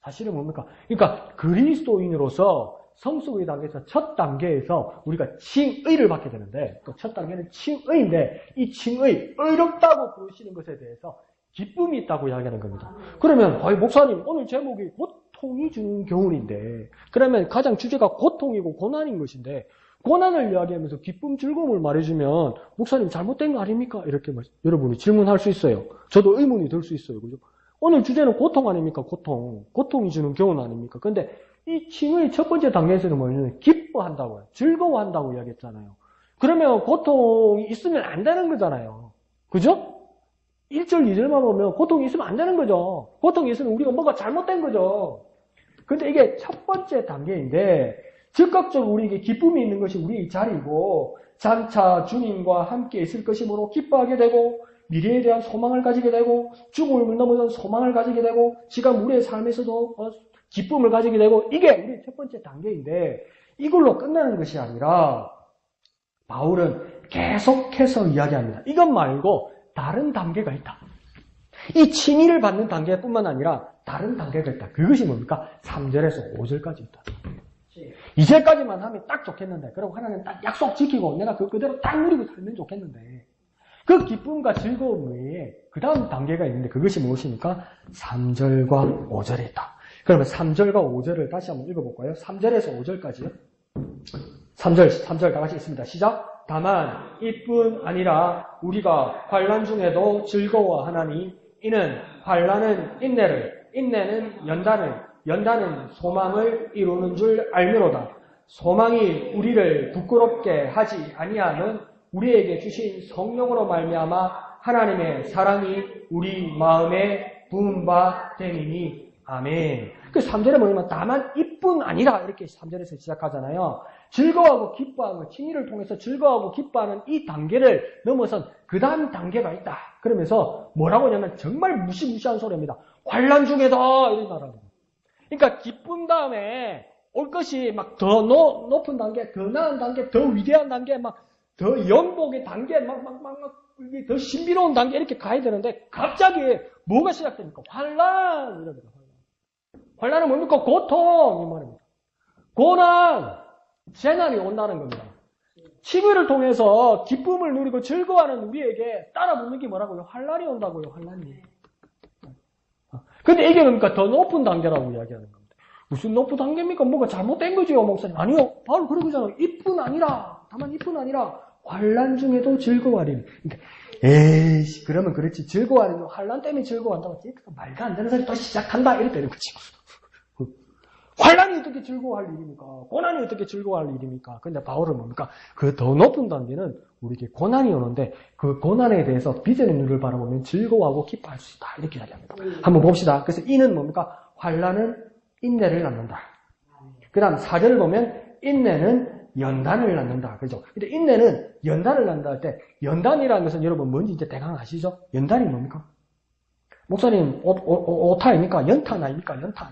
사실은 뭡니까? 그러니까 그리스도인으로서 성숙의 단계에서 첫 단계에서 우리가 칭의를 받게 되는데 또 첫 단계는 칭의인데 이 칭의, 의롭다고 부르시는 것에 대해서 기쁨이 있다고 이야기하는 겁니다. 그러면 목사님 오늘 제목이 고통이 주는 교훈인데 그러면 가장 주제가 고통이고 고난인 것인데 고난을 이야기하면서 기쁨, 즐거움을 말해주면 목사님 잘못된 거 아닙니까? 이렇게 여러분이 질문할 수 있어요. 저도 의문이 들 수 있어요. 그죠? 오늘 주제는 고통 아닙니까? 고통이 주는 교훈 아닙니까? 근데 이 칭의 첫 번째 단계에서는 뭐냐면 기뻐한다고요. 즐거워한다고 이야기했잖아요. 그러면 고통이 있으면 안 되는 거잖아요. 그죠? 1절, 2절만 보면 고통이 있으면 안 되는 거죠. 고통이 있으면 우리가 뭐가 잘못된 거죠. 근데 이게 첫 번째 단계인데 즉각적으로 우리에게 기쁨이 있는 것이 우리의 자리이고 장차 주님과 함께 있을 것이므로 기뻐하게 되고 미래에 대한 소망을 가지게 되고 죽음을 넘어선 소망을 가지게 되고 지금 우리의 삶에서도 기쁨을 가지게 되고 이게 우리의 첫 번째 단계인데 이걸로 끝나는 것이 아니라 바울은 계속해서 이야기합니다. 이것 말고 다른 단계가 있다. 이 칭의를 받는 단계뿐만 아니라 다른 단계가 있다. 그것이 뭡니까? 3절에서 5절까지 있다. 2절까지만 하면 딱 좋겠는데 그리고 하나님 딱 약속 지키고 내가 그대로 딱 누리고 살면 좋겠는데 그 기쁨과 즐거움 외에 그 다음 단계가 있는데 그것이 무엇입니까? 3절과 5절에 있다. 그러면 3절과 5절을 다시 한번 읽어볼까요? 3절에서 5절까지요. 3절 다 같이 있습니다. 시작! 다만 이뿐 아니라 우리가 환난 중에도 즐거워하나니 이는 환난은 인내를 인내는 연단은 소망을 이루는 줄 알미로다. 소망이 우리를 부끄럽게 하지 아니하는 우리에게 주신 성령으로 말미암아 하나님의 사랑이 우리 마음에 부은 바 되니니 아멘. 그 3절에 뭐냐면 다만 이뿐 아니라 이렇게 3절에서 시작하잖아요. 즐거워하고 기뻐하는 칭의를 통해서 즐거워하고 기뻐하는 이 단계를 넘어선 그 다음 단계가 있다. 그러면서 뭐라고 하냐면 정말 무시무시한 소리입니다. 환난 중에도 이런 말하는 거예요. 그러니까 기쁜 다음에 올 것이 막 더 높은 단계, 더 나은 단계, 더 위대한 단계, 막 더 영복의 단계, 더 신비로운 단계 이렇게 가야 되는데 갑자기 뭐가 시작됩니까? 환난 이럽니다. 환난은 뭡니까? 고통 이 말입니다. 고난, 재난이 온다는 겁니다. 칭의를 통해서 기쁨을 누리고 즐거워하는 우리에게 따라붙는 게 뭐라고요? 환난이 온다고요. 환난이. 근데 이게 뭡니까? 더 높은 단계라고 이야기하는 겁니다. 무슨 높은 단계입니까? 뭐가 잘못된 거죠, 목사님? 아니요. 바로 그러잖아요. 이뿐 아니라, 다만 이뿐 아니라 환난 중에도 즐거워하리니. 그러니까 에이씨, 그러면 그렇지. 즐거워하는 환난 때문에 즐거워한다고 말도 안 되는 소리 또 시작한다 이랬다는 거지. 환난이 어떻게 즐거워할 일입니까? 고난이 어떻게 즐거워할 일입니까? 근데 바울은 뭡니까? 그 더 높은 단계는 우리에게 고난이 오는데 그 고난에 대해서 비전의 눈을 바라보면 즐거워하고 기뻐할 수 있다. 이렇게 이야기합니다. 한번 봅시다. 그래서 이는 뭡니까? 환난은 인내를 낳는다. 그 다음 4절을 보면 인내는 연단을 낳는다. 그죠? 근데 인내는 연단을 낳는다 할 때 연단이라는 것은 여러분 뭔지 이제 대강 아시죠? 연단이 뭡니까? 목사님 오타입니까? 연탄 아닙니까? 연탄.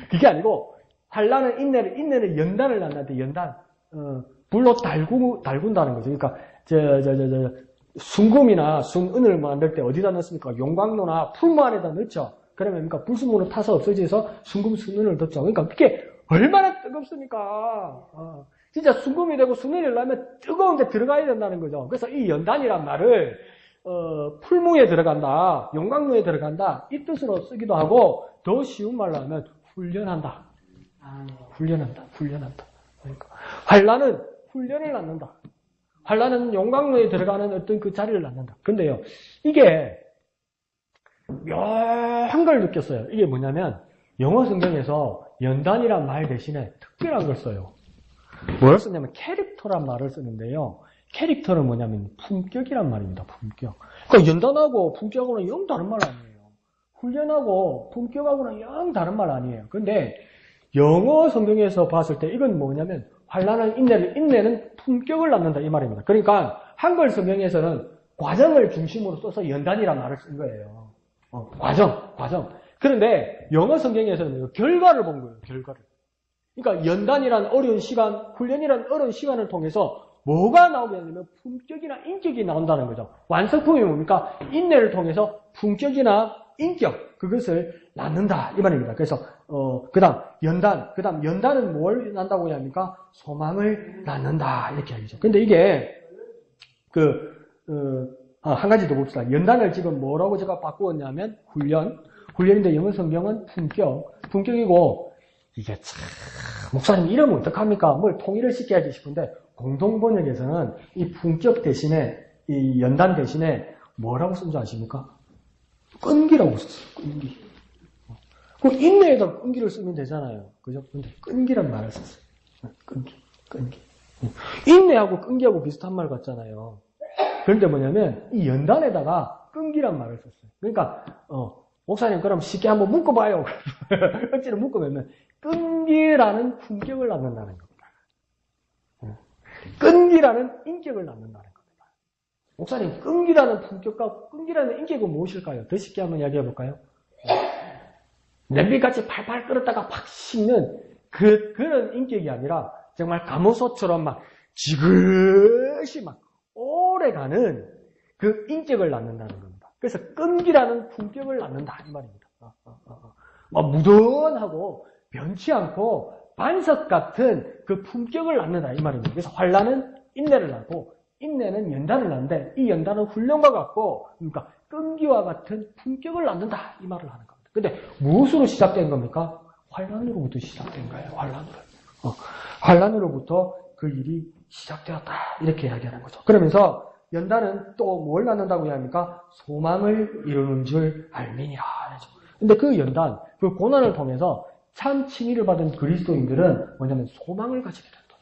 그게 아니고 환난은 인내는 연단을 낳는다. 연단. 불로 달군다는 거죠. 그러니까 순금이나 순은을 만들 때 어디다 넣습니까? 용광로나 풀무 안에다 넣죠. 그러면 그러니까 불순물로 타서 없어져서 순금 순은을 넣죠. 그러니까 그게 얼마나 뜨겁습니까? 진짜 순금이 되고 순은이 나면 뜨거운 데 들어가야 된다는 거죠. 그래서 이 연단이란 말을 풀무에 들어간다, 용광로에 들어간다 이 뜻으로 쓰기도 하고 더 쉬운 말로 하면 훈련한다. 훈련한다. 그러니까 환난은 훈련을 낳는다. 환난은 용광로에 들어가는 어떤 그 자리를 낳는다. 근데요, 이게 묘한 걸 느꼈어요. 이게 뭐냐면 영어 성경에서 연단이란 말 대신에 특별한 걸 써요. 뭘 쓰냐면 캐릭터란 말을 쓰는데요. 캐릭터는 뭐냐면 품격이란 말입니다. 품격. 그러니까 연단하고 품격하고는 영 다른 말 아니에요. 훈련하고 품격하고는 영 다른 말 아니에요. 근데 영어 성경에서 봤을 때 이건 뭐냐면 환난은 인내는 품격을 낳는다 이 말입니다. 그러니까 한글 성경에서는 과정을 중심으로 써서 연단이란 말을 쓴 거예요. 과정. 그런데 영어 성경에서는 결과를 본 거예요. 결과를. 그러니까 연단이란 어려운 시간, 훈련이란 어려운 시간을 통해서 뭐가 나오게 되냐면 품격이나 인격이 나온다는 거죠. 완성품이 뭡니까? 인내를 통해서 품격이나 인격, 그것을 낳는다 이 말입니다. 그래서 그다음 연단은 뭘 낳는다고 합니까? 소망을 낳는다 이렇게 하죠. 근데 이게 한 가지 더 봅시다. 연단을 지금 뭐라고 제가 바꾸었냐면 훈련인데 영어 성경은 품격이고 이게 참 목사님 이러면 어떡합니까? 뭘 통일을 시켜야지 싶은데 공동번역에서는 이 품격 대신에 이 연단 대신에 뭐라고 쓴 줄 아십니까? 끈기라고 썼어요. 끈기. 그 인내에다 끈기를 쓰면 되잖아요. 그죠? 근데 끈기란 말을 썼어요. 끈기. 인내하고 끈기하고 비슷한 말 같잖아요. 그런데 뭐냐면 이 연단에다가 끈기란 말을 썼어요. 그러니까 목사님 그럼 쉽게 한번 묶어봐요. 억지로 묶으면 끈기라는 품격을 낳는다는 겁니다. 끈기라는 인격을 낳는다는 겁니다. 목사님 끈기라는 품격과 끈기라는 인격은 무엇일까요? 더 쉽게 한번 이야기해 볼까요? 냄비같이 팔팔 끓었다가 팍 식는 그런 인격이 아니라 정말 가무소처럼 막 지그시 막 오래가는 그 인격을 낳는다는 겁니다. 그래서 끈기라는 품격을 낳는다 이 말입니다. 무던하고 변치 않고 반석 같은 그 품격을 낳는다 이 말입니다. 그래서 환난은 인내를 낳고 인내는 연단을 낳는데 이 연단은 훈련과 같고 그러니까 끈기와 같은 품격을 낳는다 이 말을 하는 겁니다. 근데 무엇으로 시작된 겁니까? 환난으로부터 시작된 거예요. 환난으로부터 그 일이 시작되었다 이렇게 이야기하는 거죠. 그러면서 연단은 또 뭘 낳는다고 이야기합니까? 소망을 이루는 줄 알미니라. 근데 그 연단, 그 고난을 통해서 참 칭의를 받은 그리스도인들은 뭐냐면 소망을 가지게 된다.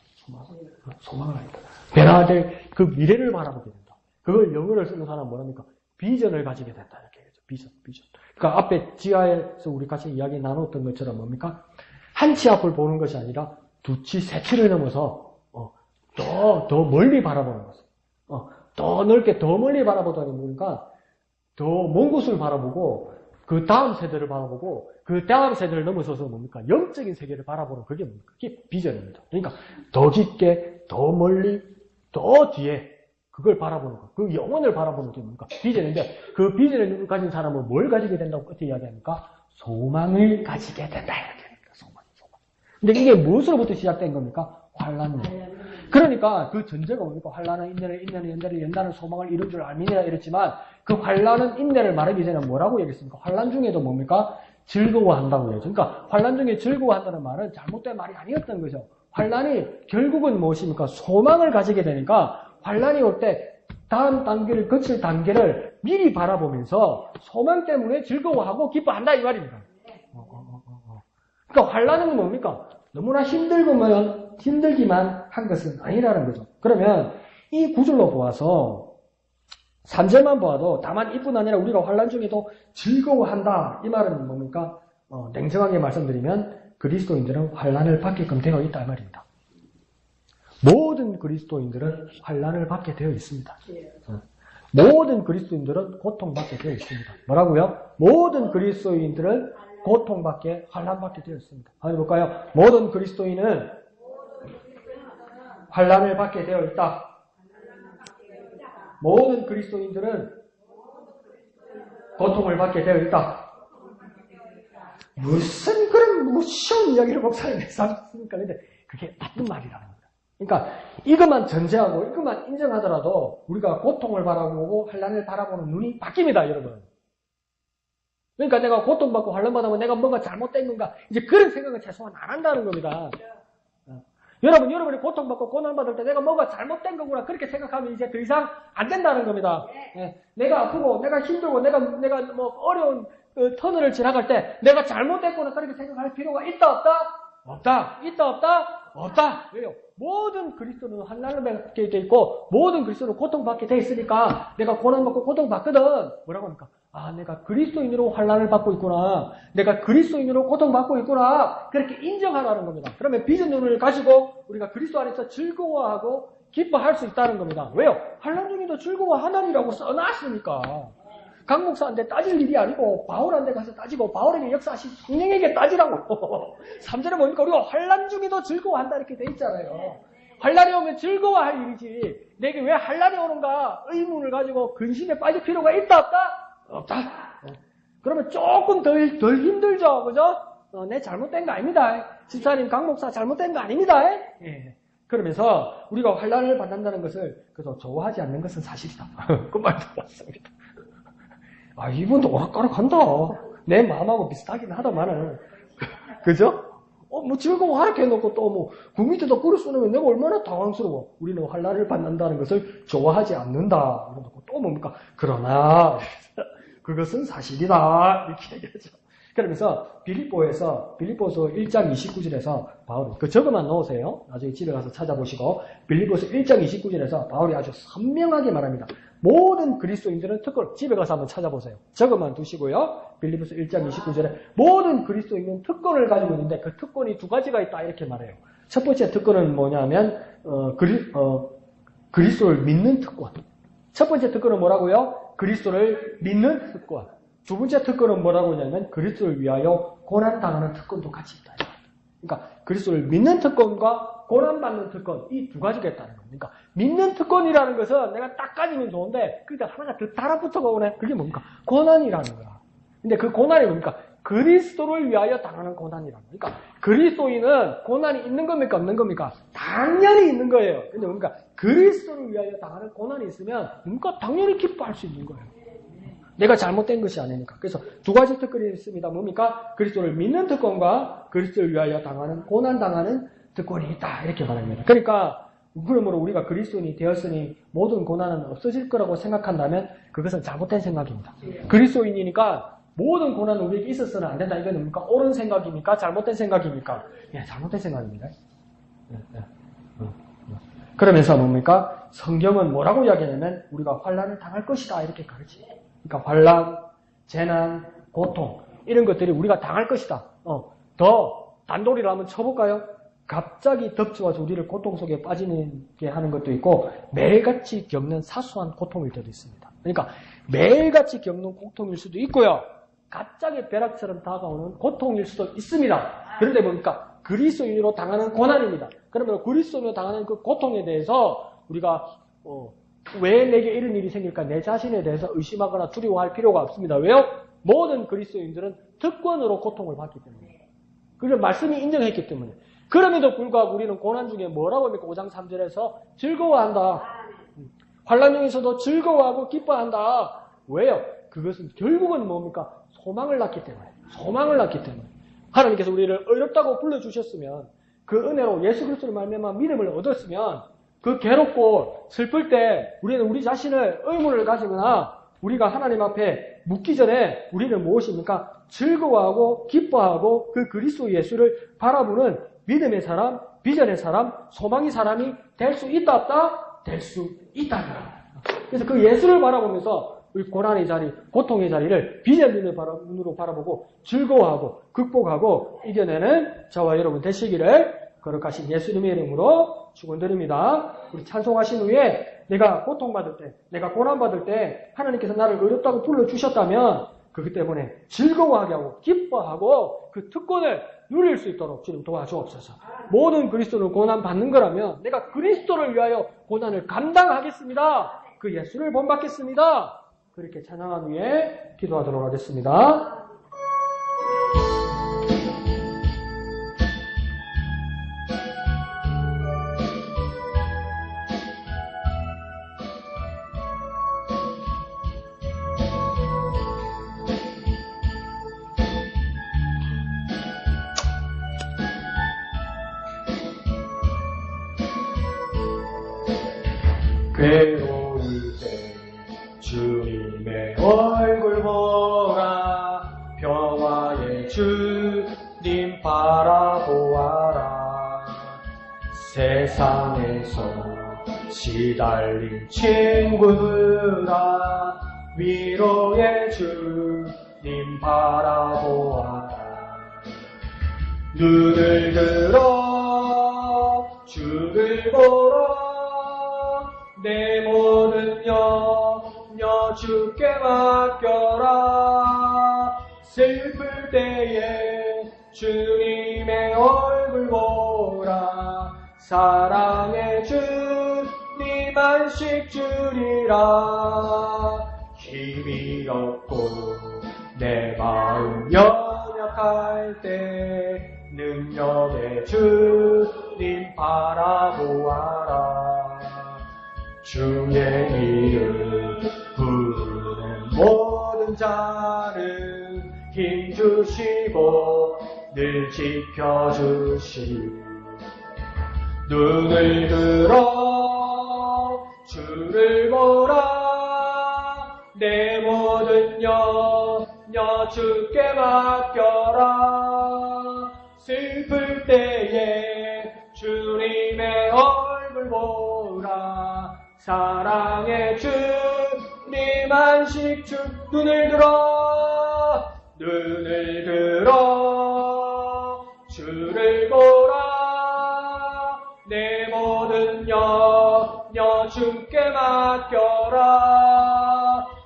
소망을 가진다. 변화될 그 미래를 바라보게 된다. 그걸 영어를 쓰는 사람은 뭐랍니까? 비전을 가지게 된다. 이렇게 얘기하죠. 비전. 그러니까 앞에 지하에서 우리 같이 이야기 나눴던 것처럼 뭡니까? 한 치 앞을 보는 것이 아니라 두 치, 세 치를 넘어서 더 멀리 바라보는 것을. 더 넓게, 더 멀리 바라보다 보니까 더 먼 곳을 바라보고 그 다음 세대를 바라보고 그 다음 세대를 넘어서서 뭡니까? 영적인 세계를 바라보는 그게 뭡니까? 그게 비전입니다. 그러니까 더 깊게, 더 멀리, 더 뒤에 그걸 바라보는 것. 그 영혼을 바라보는 게 뭡니까? 비전인데 그 비전을 가진 사람은 뭘 가지게 된다고 어떻게 이야기합니까? 소망을 가지게 된다. 이렇게 합니다. 소망. 근데 이게 무엇으로부터 시작된 겁니까? 환난으로. 그러니까 그 전제가 뭡니까? 환난은 인내를 연단을 소망을 이룬 줄 알미니라 이랬지만 그 환난은 인내를 말하기 전에 뭐라고 얘기했습니까? 환난 중에도 뭡니까? 즐거워한다고 얘기했죠. 그러니까 환난 중에 즐거워한다는 말은 잘못된 말이 아니었던 거죠. 환난이 결국은 무엇입니까? 소망을 가지게 되니까 환난이 올 때 다음 단계를 거칠 단계를 미리 바라보면서 소망 때문에 즐거워하고 기뻐한다 이 말입니다. 그러니까 환난은 뭡니까? 너무나 힘들기만 한 것은 아니라는 거죠. 그러면 이 구절로 보아서 3절만 보아도 다만 이뿐 아니라 우리가 환난 중에도 즐거워한다. 이 말은 뭡니까? 냉정하게 말씀드리면 그리스도인들은 환난을 받게끔 되어 있다 이 말입니다. 모든 그리스도인들은 환난을 받게 되어 있습니다. 모든 그리스도인들은 고통받게 되어 있습니다. 뭐라고요? 모든 그리스도인들은 고통받게, 환난받게 되어 있습니다. 한번 볼까요? 모든 그리스도인은 환난을 받게 되어 있다. 모든 그리스도인들은 고통을 받게 되어 있다. 무슨 그런 쉬운 이야기를 목사님께서 하셨습니까? 근데 그게 맞는 말이라는 거예요. 그러니까 이것만 전제하고 이것만 인정하더라도 우리가 고통을 바라보고 환난을 바라보는 눈이 바뀝니다, 여러분. 그러니까 내가 고통받고 환난받으면 내가 뭔가 잘못된 건가? 이제 그런 생각을 최소한 안 한다는 겁니다. 여러분이 고통받고 고난받을 때 내가 뭔가 잘못된 거구나 그렇게 생각하면 이제 더 이상 안 된다는 겁니다. 내가 아프고 내가 힘들고 내가 뭐 어려운 터널을 지나갈 때 내가 잘못됐구나 그렇게 생각할 필요가 있다 없다? 없다. 있다 없다? 없다. 왜요? 모든 그리스도는 환난을 받게 돼 있고 모든 그리스도는 고통받게 돼 있으니까 내가 고난받고 고통받거든. 뭐라고 합니까? 아, 내가 그리스도인으로 환난을 받고 있구나. 내가 그리스도인으로 고통받고 있구나. 그렇게 인정하라는 겁니다. 그러면 빚은 눈을 가지고 우리가 그리스도 안에서 즐거워하고 기뻐할 수 있다는 겁니다. 왜요? 환난 중에도 즐거워하나니라고 써놨으니까. 강 목사한테 따질 일이 아니고 바울한테 가서 따지고 바울에게 역사하신 성령에게 따지라고. 3절에 보니까 우리가 환난 중에도 즐거워한다 이렇게 돼 있잖아요. 환난이 오면 즐거워할 일이지. 내게 왜 환난이 오는가 의문을 가지고 근심에 빠질 필요가 있다 없다? 없다. 그러면 조금 덜 힘들죠. 그죠? 내 잘못된 거 아닙니다. 집사님 강 목사 잘못된 거 아닙니다. 예. 그러면서 우리가 환난을 받는다는 것을 그래서 좋아하지 않는 것은 사실이다. 그 말도 맞습니다. 아, 이분도 오락가락한다. 내 마음하고 비슷하긴 하다마는. 그죠? 뭐 즐거워하게 해놓고 또 뭐 그 밑에다 뿌려 쏘면 내가 얼마나 당황스러워. 우리는 환난을 받는다는 것을 좋아하지 않는다. 또 뭡니까? 그러나 그것은 사실이다. 이렇게 얘기하죠. 그러면서 빌립보서 1장 29절에서 바울이 그 적어만 넣으세요. 나중에 집에 가서 찾아보시고 빌립보서 1장 29절에서 바울이 아주 선명하게 말합니다. 모든 그리스도인들은 특권, 집에 가서 한번 찾아보세요. 적어만 두시고요. 빌립보서 1장 29절에 모든 그리스도인은 특권을 가지고 있는데 그 특권이 두 가지가 있다 이렇게 말해요. 첫 번째 특권은 뭐냐면 그리스도를 믿는 특권. 첫 번째 특권은 뭐라고요? 그리스도를 믿는 특권. 두 번째 특권은 뭐라고 하냐면 그리스도를 위하여 고난당하는 특권도 같이 있다. 그러니까 그리스도를 믿는 특권과 고난받는 특권 이 두 가지가 있다는 겁니다. 그러니까 믿는 특권이라는 것은 내가 딱 가지면 좋은데 그러니까 하나가 더 달아붙어가 오네. 그게 뭡니까? 고난이라는 거야. 근데 그 고난이 뭡니까? 그리스도를 위하여 당하는 고난이라는 거야. 그러니까 그리스도인은 고난이 있는 겁니까? 없는 겁니까? 당연히 있는 거예요. 근데 뭡니까? 그리스도를 위하여 당하는 고난이 있으면 뭡니까? 당연히 기뻐할 수 있는 거예요. 내가 잘못된 것이 아니니까. 그래서 두 가지 특권이 있습니다. 뭡니까? 그리스도를 믿는 특권과 그리스도를 위하여 당하는, 고난당하는 특권이 있다. 이렇게 말합니다. 그러니까, 그러므로 우리가 그리스도인이 되었으니 모든 고난은 없어질 거라고 생각한다면 그것은 잘못된 생각입니다. 그리스도인이니까 모든 고난은 우리에게 있어서는 안 된다. 이건 뭡니까? 옳은 생각입니까? 잘못된 생각입니까? 예, 잘못된 생각입니다. 그러면서 뭡니까? 성경은 뭐라고 이야기하냐면 우리가 환난을 당할 것이다. 이렇게 가르칩니다. 그러니까 환난, 재난, 고통 이런 것들이 우리가 당할 것이다. 더 단도리를 한번 쳐볼까요? 갑자기 덮쳐와서 우리를 고통 속에 빠지게 하는 것도 있고 매일같이 겪는 사소한 고통일 때도 있습니다. 그러니까 매일같이 겪는 고통일 수도 있고요. 갑자기 벼락처럼 다가오는 고통일 수도 있습니다. 그런데 뭡니까? 그리스도인으로 당하는 고난입니다. 그러면 그리스도인으로 당하는 그 고통에 대해서 우리가 왜 내게 이런 일이 생길까? 내 자신에 대해서 의심하거나 두려워할 필요가 없습니다. 왜요? 모든 그리스도인들은 특권으로 고통을 받기 때문에. 그걸 말씀이 인정했기 때문에. 그럼에도 불구하고 우리는 고난 중에 뭐라고 합니까? 5장 3절에서 즐거워한다. 환난 중에서도 즐거워하고 기뻐한다. 왜요? 그것은 결국은 뭡니까? 소망을 낳기 때문에. 소망을 낳기 때문에. 하나님께서 우리를 어렵다고 불러주셨으면 그 은혜로 예수 그리스도를 말미암아 믿음을 얻었으면 그 괴롭고 슬플 때 우리는 우리 자신을 의문을 가지거나 우리가 하나님 앞에 묻기 전에 우리는 무엇입니까? 즐거워하고 기뻐하고 그 그리스도 예수를 바라보는 믿음의 사람, 비전의 사람, 소망의 사람이 될 수 있다 없다? 될 수 있다니라. 그래서 그 예수를 바라보면서 우리 고난의 자리, 고통의 자리를 빛의 눈으로 바라보고 즐거워하고 극복하고 이겨내는 저와 여러분 되시기를 거룩하신 예수님의 이름으로 축원드립니다. 우리 찬송하신 후에 내가 고통받을 때, 내가 고난받을 때 하나님께서 나를 어렵다고 불러주셨다면 그것 때문에 즐거워하게 하고 기뻐하고 그 특권을 누릴 수 있도록 주님 도와주옵소서. 모든 그리스도를 고난받는 거라면 내가 그리스도를 위하여 고난을 감당하겠습니다. 그 예수를 본받겠습니다. 그렇게 찬양한 후에 기도하도록 하겠습니다. 괴로울 때 주님의 얼굴 보라 평화의 주님 바라보아라 세상에서 시달린 친구들아 위로의 주님 바라보아라 눈을 들어 주를 보라 내 모든 염려 주께 맡겨라 슬플 때에 주님의 얼굴 보라 사랑의 주님 안식 주리라 힘이 없고 내 마음 연약할 때 능력의 주님 바라보아라 주의 이름 부르는 모든 자는 힘주시고 늘 지켜주시 눈을 들어 주를 보라 내 모든 염려 주께 맡겨라 슬플 때에 주님의 얼굴 보라 사랑의 주님 안식 주 눈을 들어 주를 보라 내 모든 염려 주께 맡겨라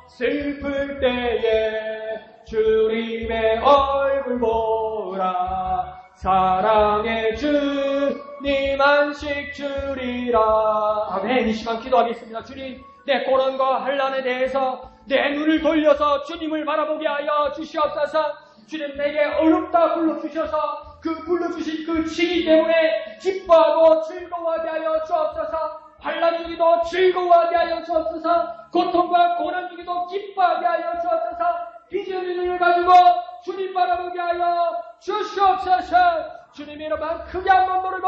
슬플 때에 주님의 얼굴 보라 사랑의 주님 안식 주리라. 아멘. 이 시간 기도하겠습니다. 주님, 내 고난과 환난에 대해서 내 눈을 돌려서 주님을 바라보게 하여 주시옵소서. 주님 내게 어렵다 불러주셔서 그 불러주신 그 칭의 때문에 기뻐하고 즐거워하게 하여 주옵소서. 환난 중에도 즐거워하게 하여 주옵소서. 고통과 고난 중에도 기뻐하게 하여 주옵소서. 빛의 눈을 가지고 주님 바라보게 하여 주시옵소서. 주님의 이름만 크게 한번 부르고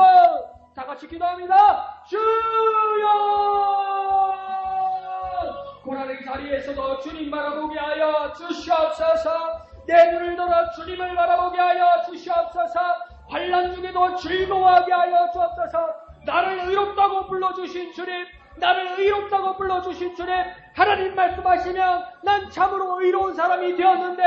다 같이 기도합니다. 주여! 고난의 자리에서도 주님 바라보게 하여 주시옵소서. 내 눈을 들어 주님을 바라보게 하여 주시옵소서. 환난 중에도 즐거워하게 하여 주옵소서. 나를 의롭다고 불러주신 주님, 나를 의롭다고 불러주신 주님, 하나님 말씀하시면 난 참으로 의로운 사람이 되었는데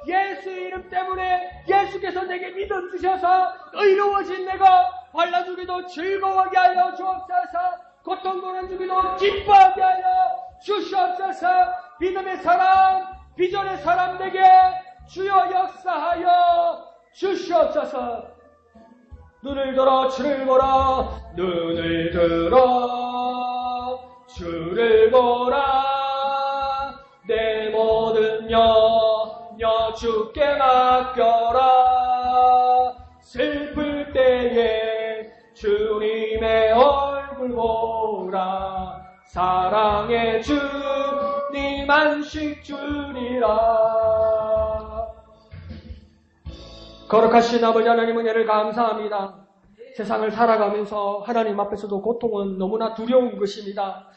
예수의 이름 때문에 예수께서 내게 믿음 주셔서 의로워진 내가 환난 중에도 즐거워하게 하여 주옵소서. 고통 고난 중에도 기뻐하게 하여 주시옵소서. 믿음의 사람, 비전의 사람 되게 주여 역사하여 주시옵소서. 눈을 들어 주를 보라, 눈을 들어 주를 보라, 내 모든 염려 주께 맡겨라. 슬플 때에 주님의 얼굴 보라, 사랑의 주님 안식 주리라. 거룩하신 아버지 하나님 은혜를 감사합니다. 세상을 살아가면서 하나님 앞에서도 고통은 너무나 두려운 것입니다.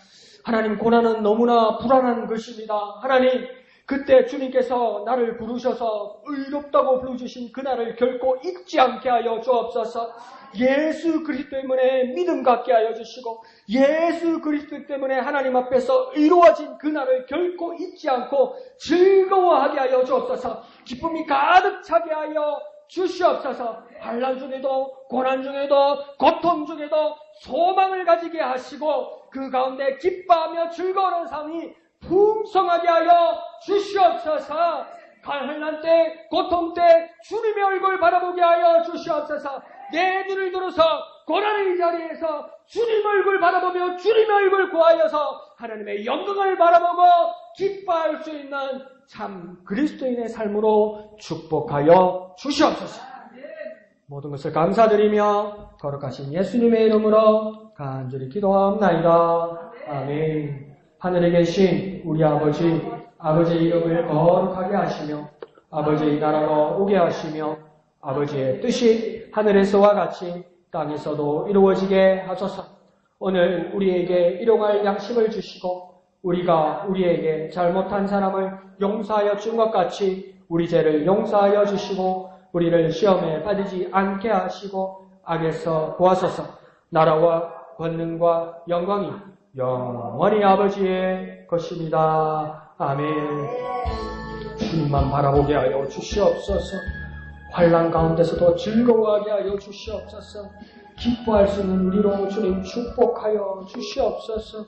하나님 고난은 너무나 불안한 것입니다. 하나님 그때 주님께서 나를 부르셔서 의롭다고 부르주신 그날을 결코 잊지 않게 하여 주옵소서. 예수 그리스도 때문에 믿음 갖게 하여 주시고 예수 그리스도 때문에 하나님 앞에서 이루어진 그날을 결코 잊지 않고 즐거워하게 하여 주옵소서. 기쁨이 가득 차게 하여 주시옵소서. 환난 중에도 고난 중에도 고통 중에도 소망을 가지게 하시고 그 가운데 기뻐하며 즐거워하는 삶이 풍성하게 하여 주시옵소서. 환난 때 고통 때 주님의 얼굴 바라보게 하여 주시옵소서. 내 눈을 들어서 고난의 자리에서 주님 얼굴 바라보며 주님의 얼굴 구하여서 하나님의 영광을 바라보고 기뻐할 수 있는 참 그리스도인의 삶으로 축복하여 주시옵소서. 모든 것을 감사드리며 거룩하신 예수님의 이름으로 간절히 기도하옵나이다. 아멘. 하늘에 계신 우리 아버지의 이름을 거룩하게 하시며 아버지의 나라로 오게 하시며 아버지의 뜻이 하늘에서와 같이 땅에서도 이루어지게 하소서. 오늘 우리에게 일용할 양식을 주시고 우리가 우리에게 잘못한 사람을 용서하여 준 것 같이 우리 죄를 용서하여 주시고 우리를 시험에 빠지지 않게 하시고 악에서 구하소서. 나라와 권능과 영광이 영원히 아버지의 것입니다. 아멘. 주님만 바라보게 하여 주시옵소서. 환난 가운데서도 즐거워하게 하여 주시옵소서. 기뻐할 수 있는 우리로 주님 축복하여 주시옵소서.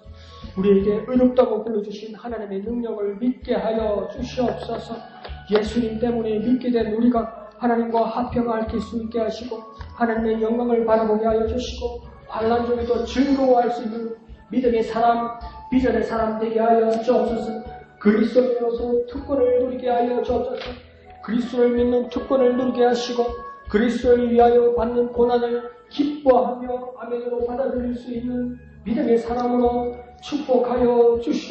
우리에게 의롭다고 불러주신 하나님의 능력을 믿게 하여 주시옵소서. 예수님 때문에 믿게 된 우리가 하나님과 화평을 알 수 있게 하시고 하나님의 영광을 바라보게 하여 주시고 환난 중에도 즐거워할 수 있는 믿음의 사람, 비전의 사람 되게 하여 주옵소서. 그리스도인으로서 특권을 누리게 하여 주옵소서. 그리스도를 믿는 특권을 누리게 하시고 그리스도를 위하여 받는 고난을 기뻐하며 아멘으로 받아들일 수 있는 믿음의 사람으로 축복하여 주시옵소서.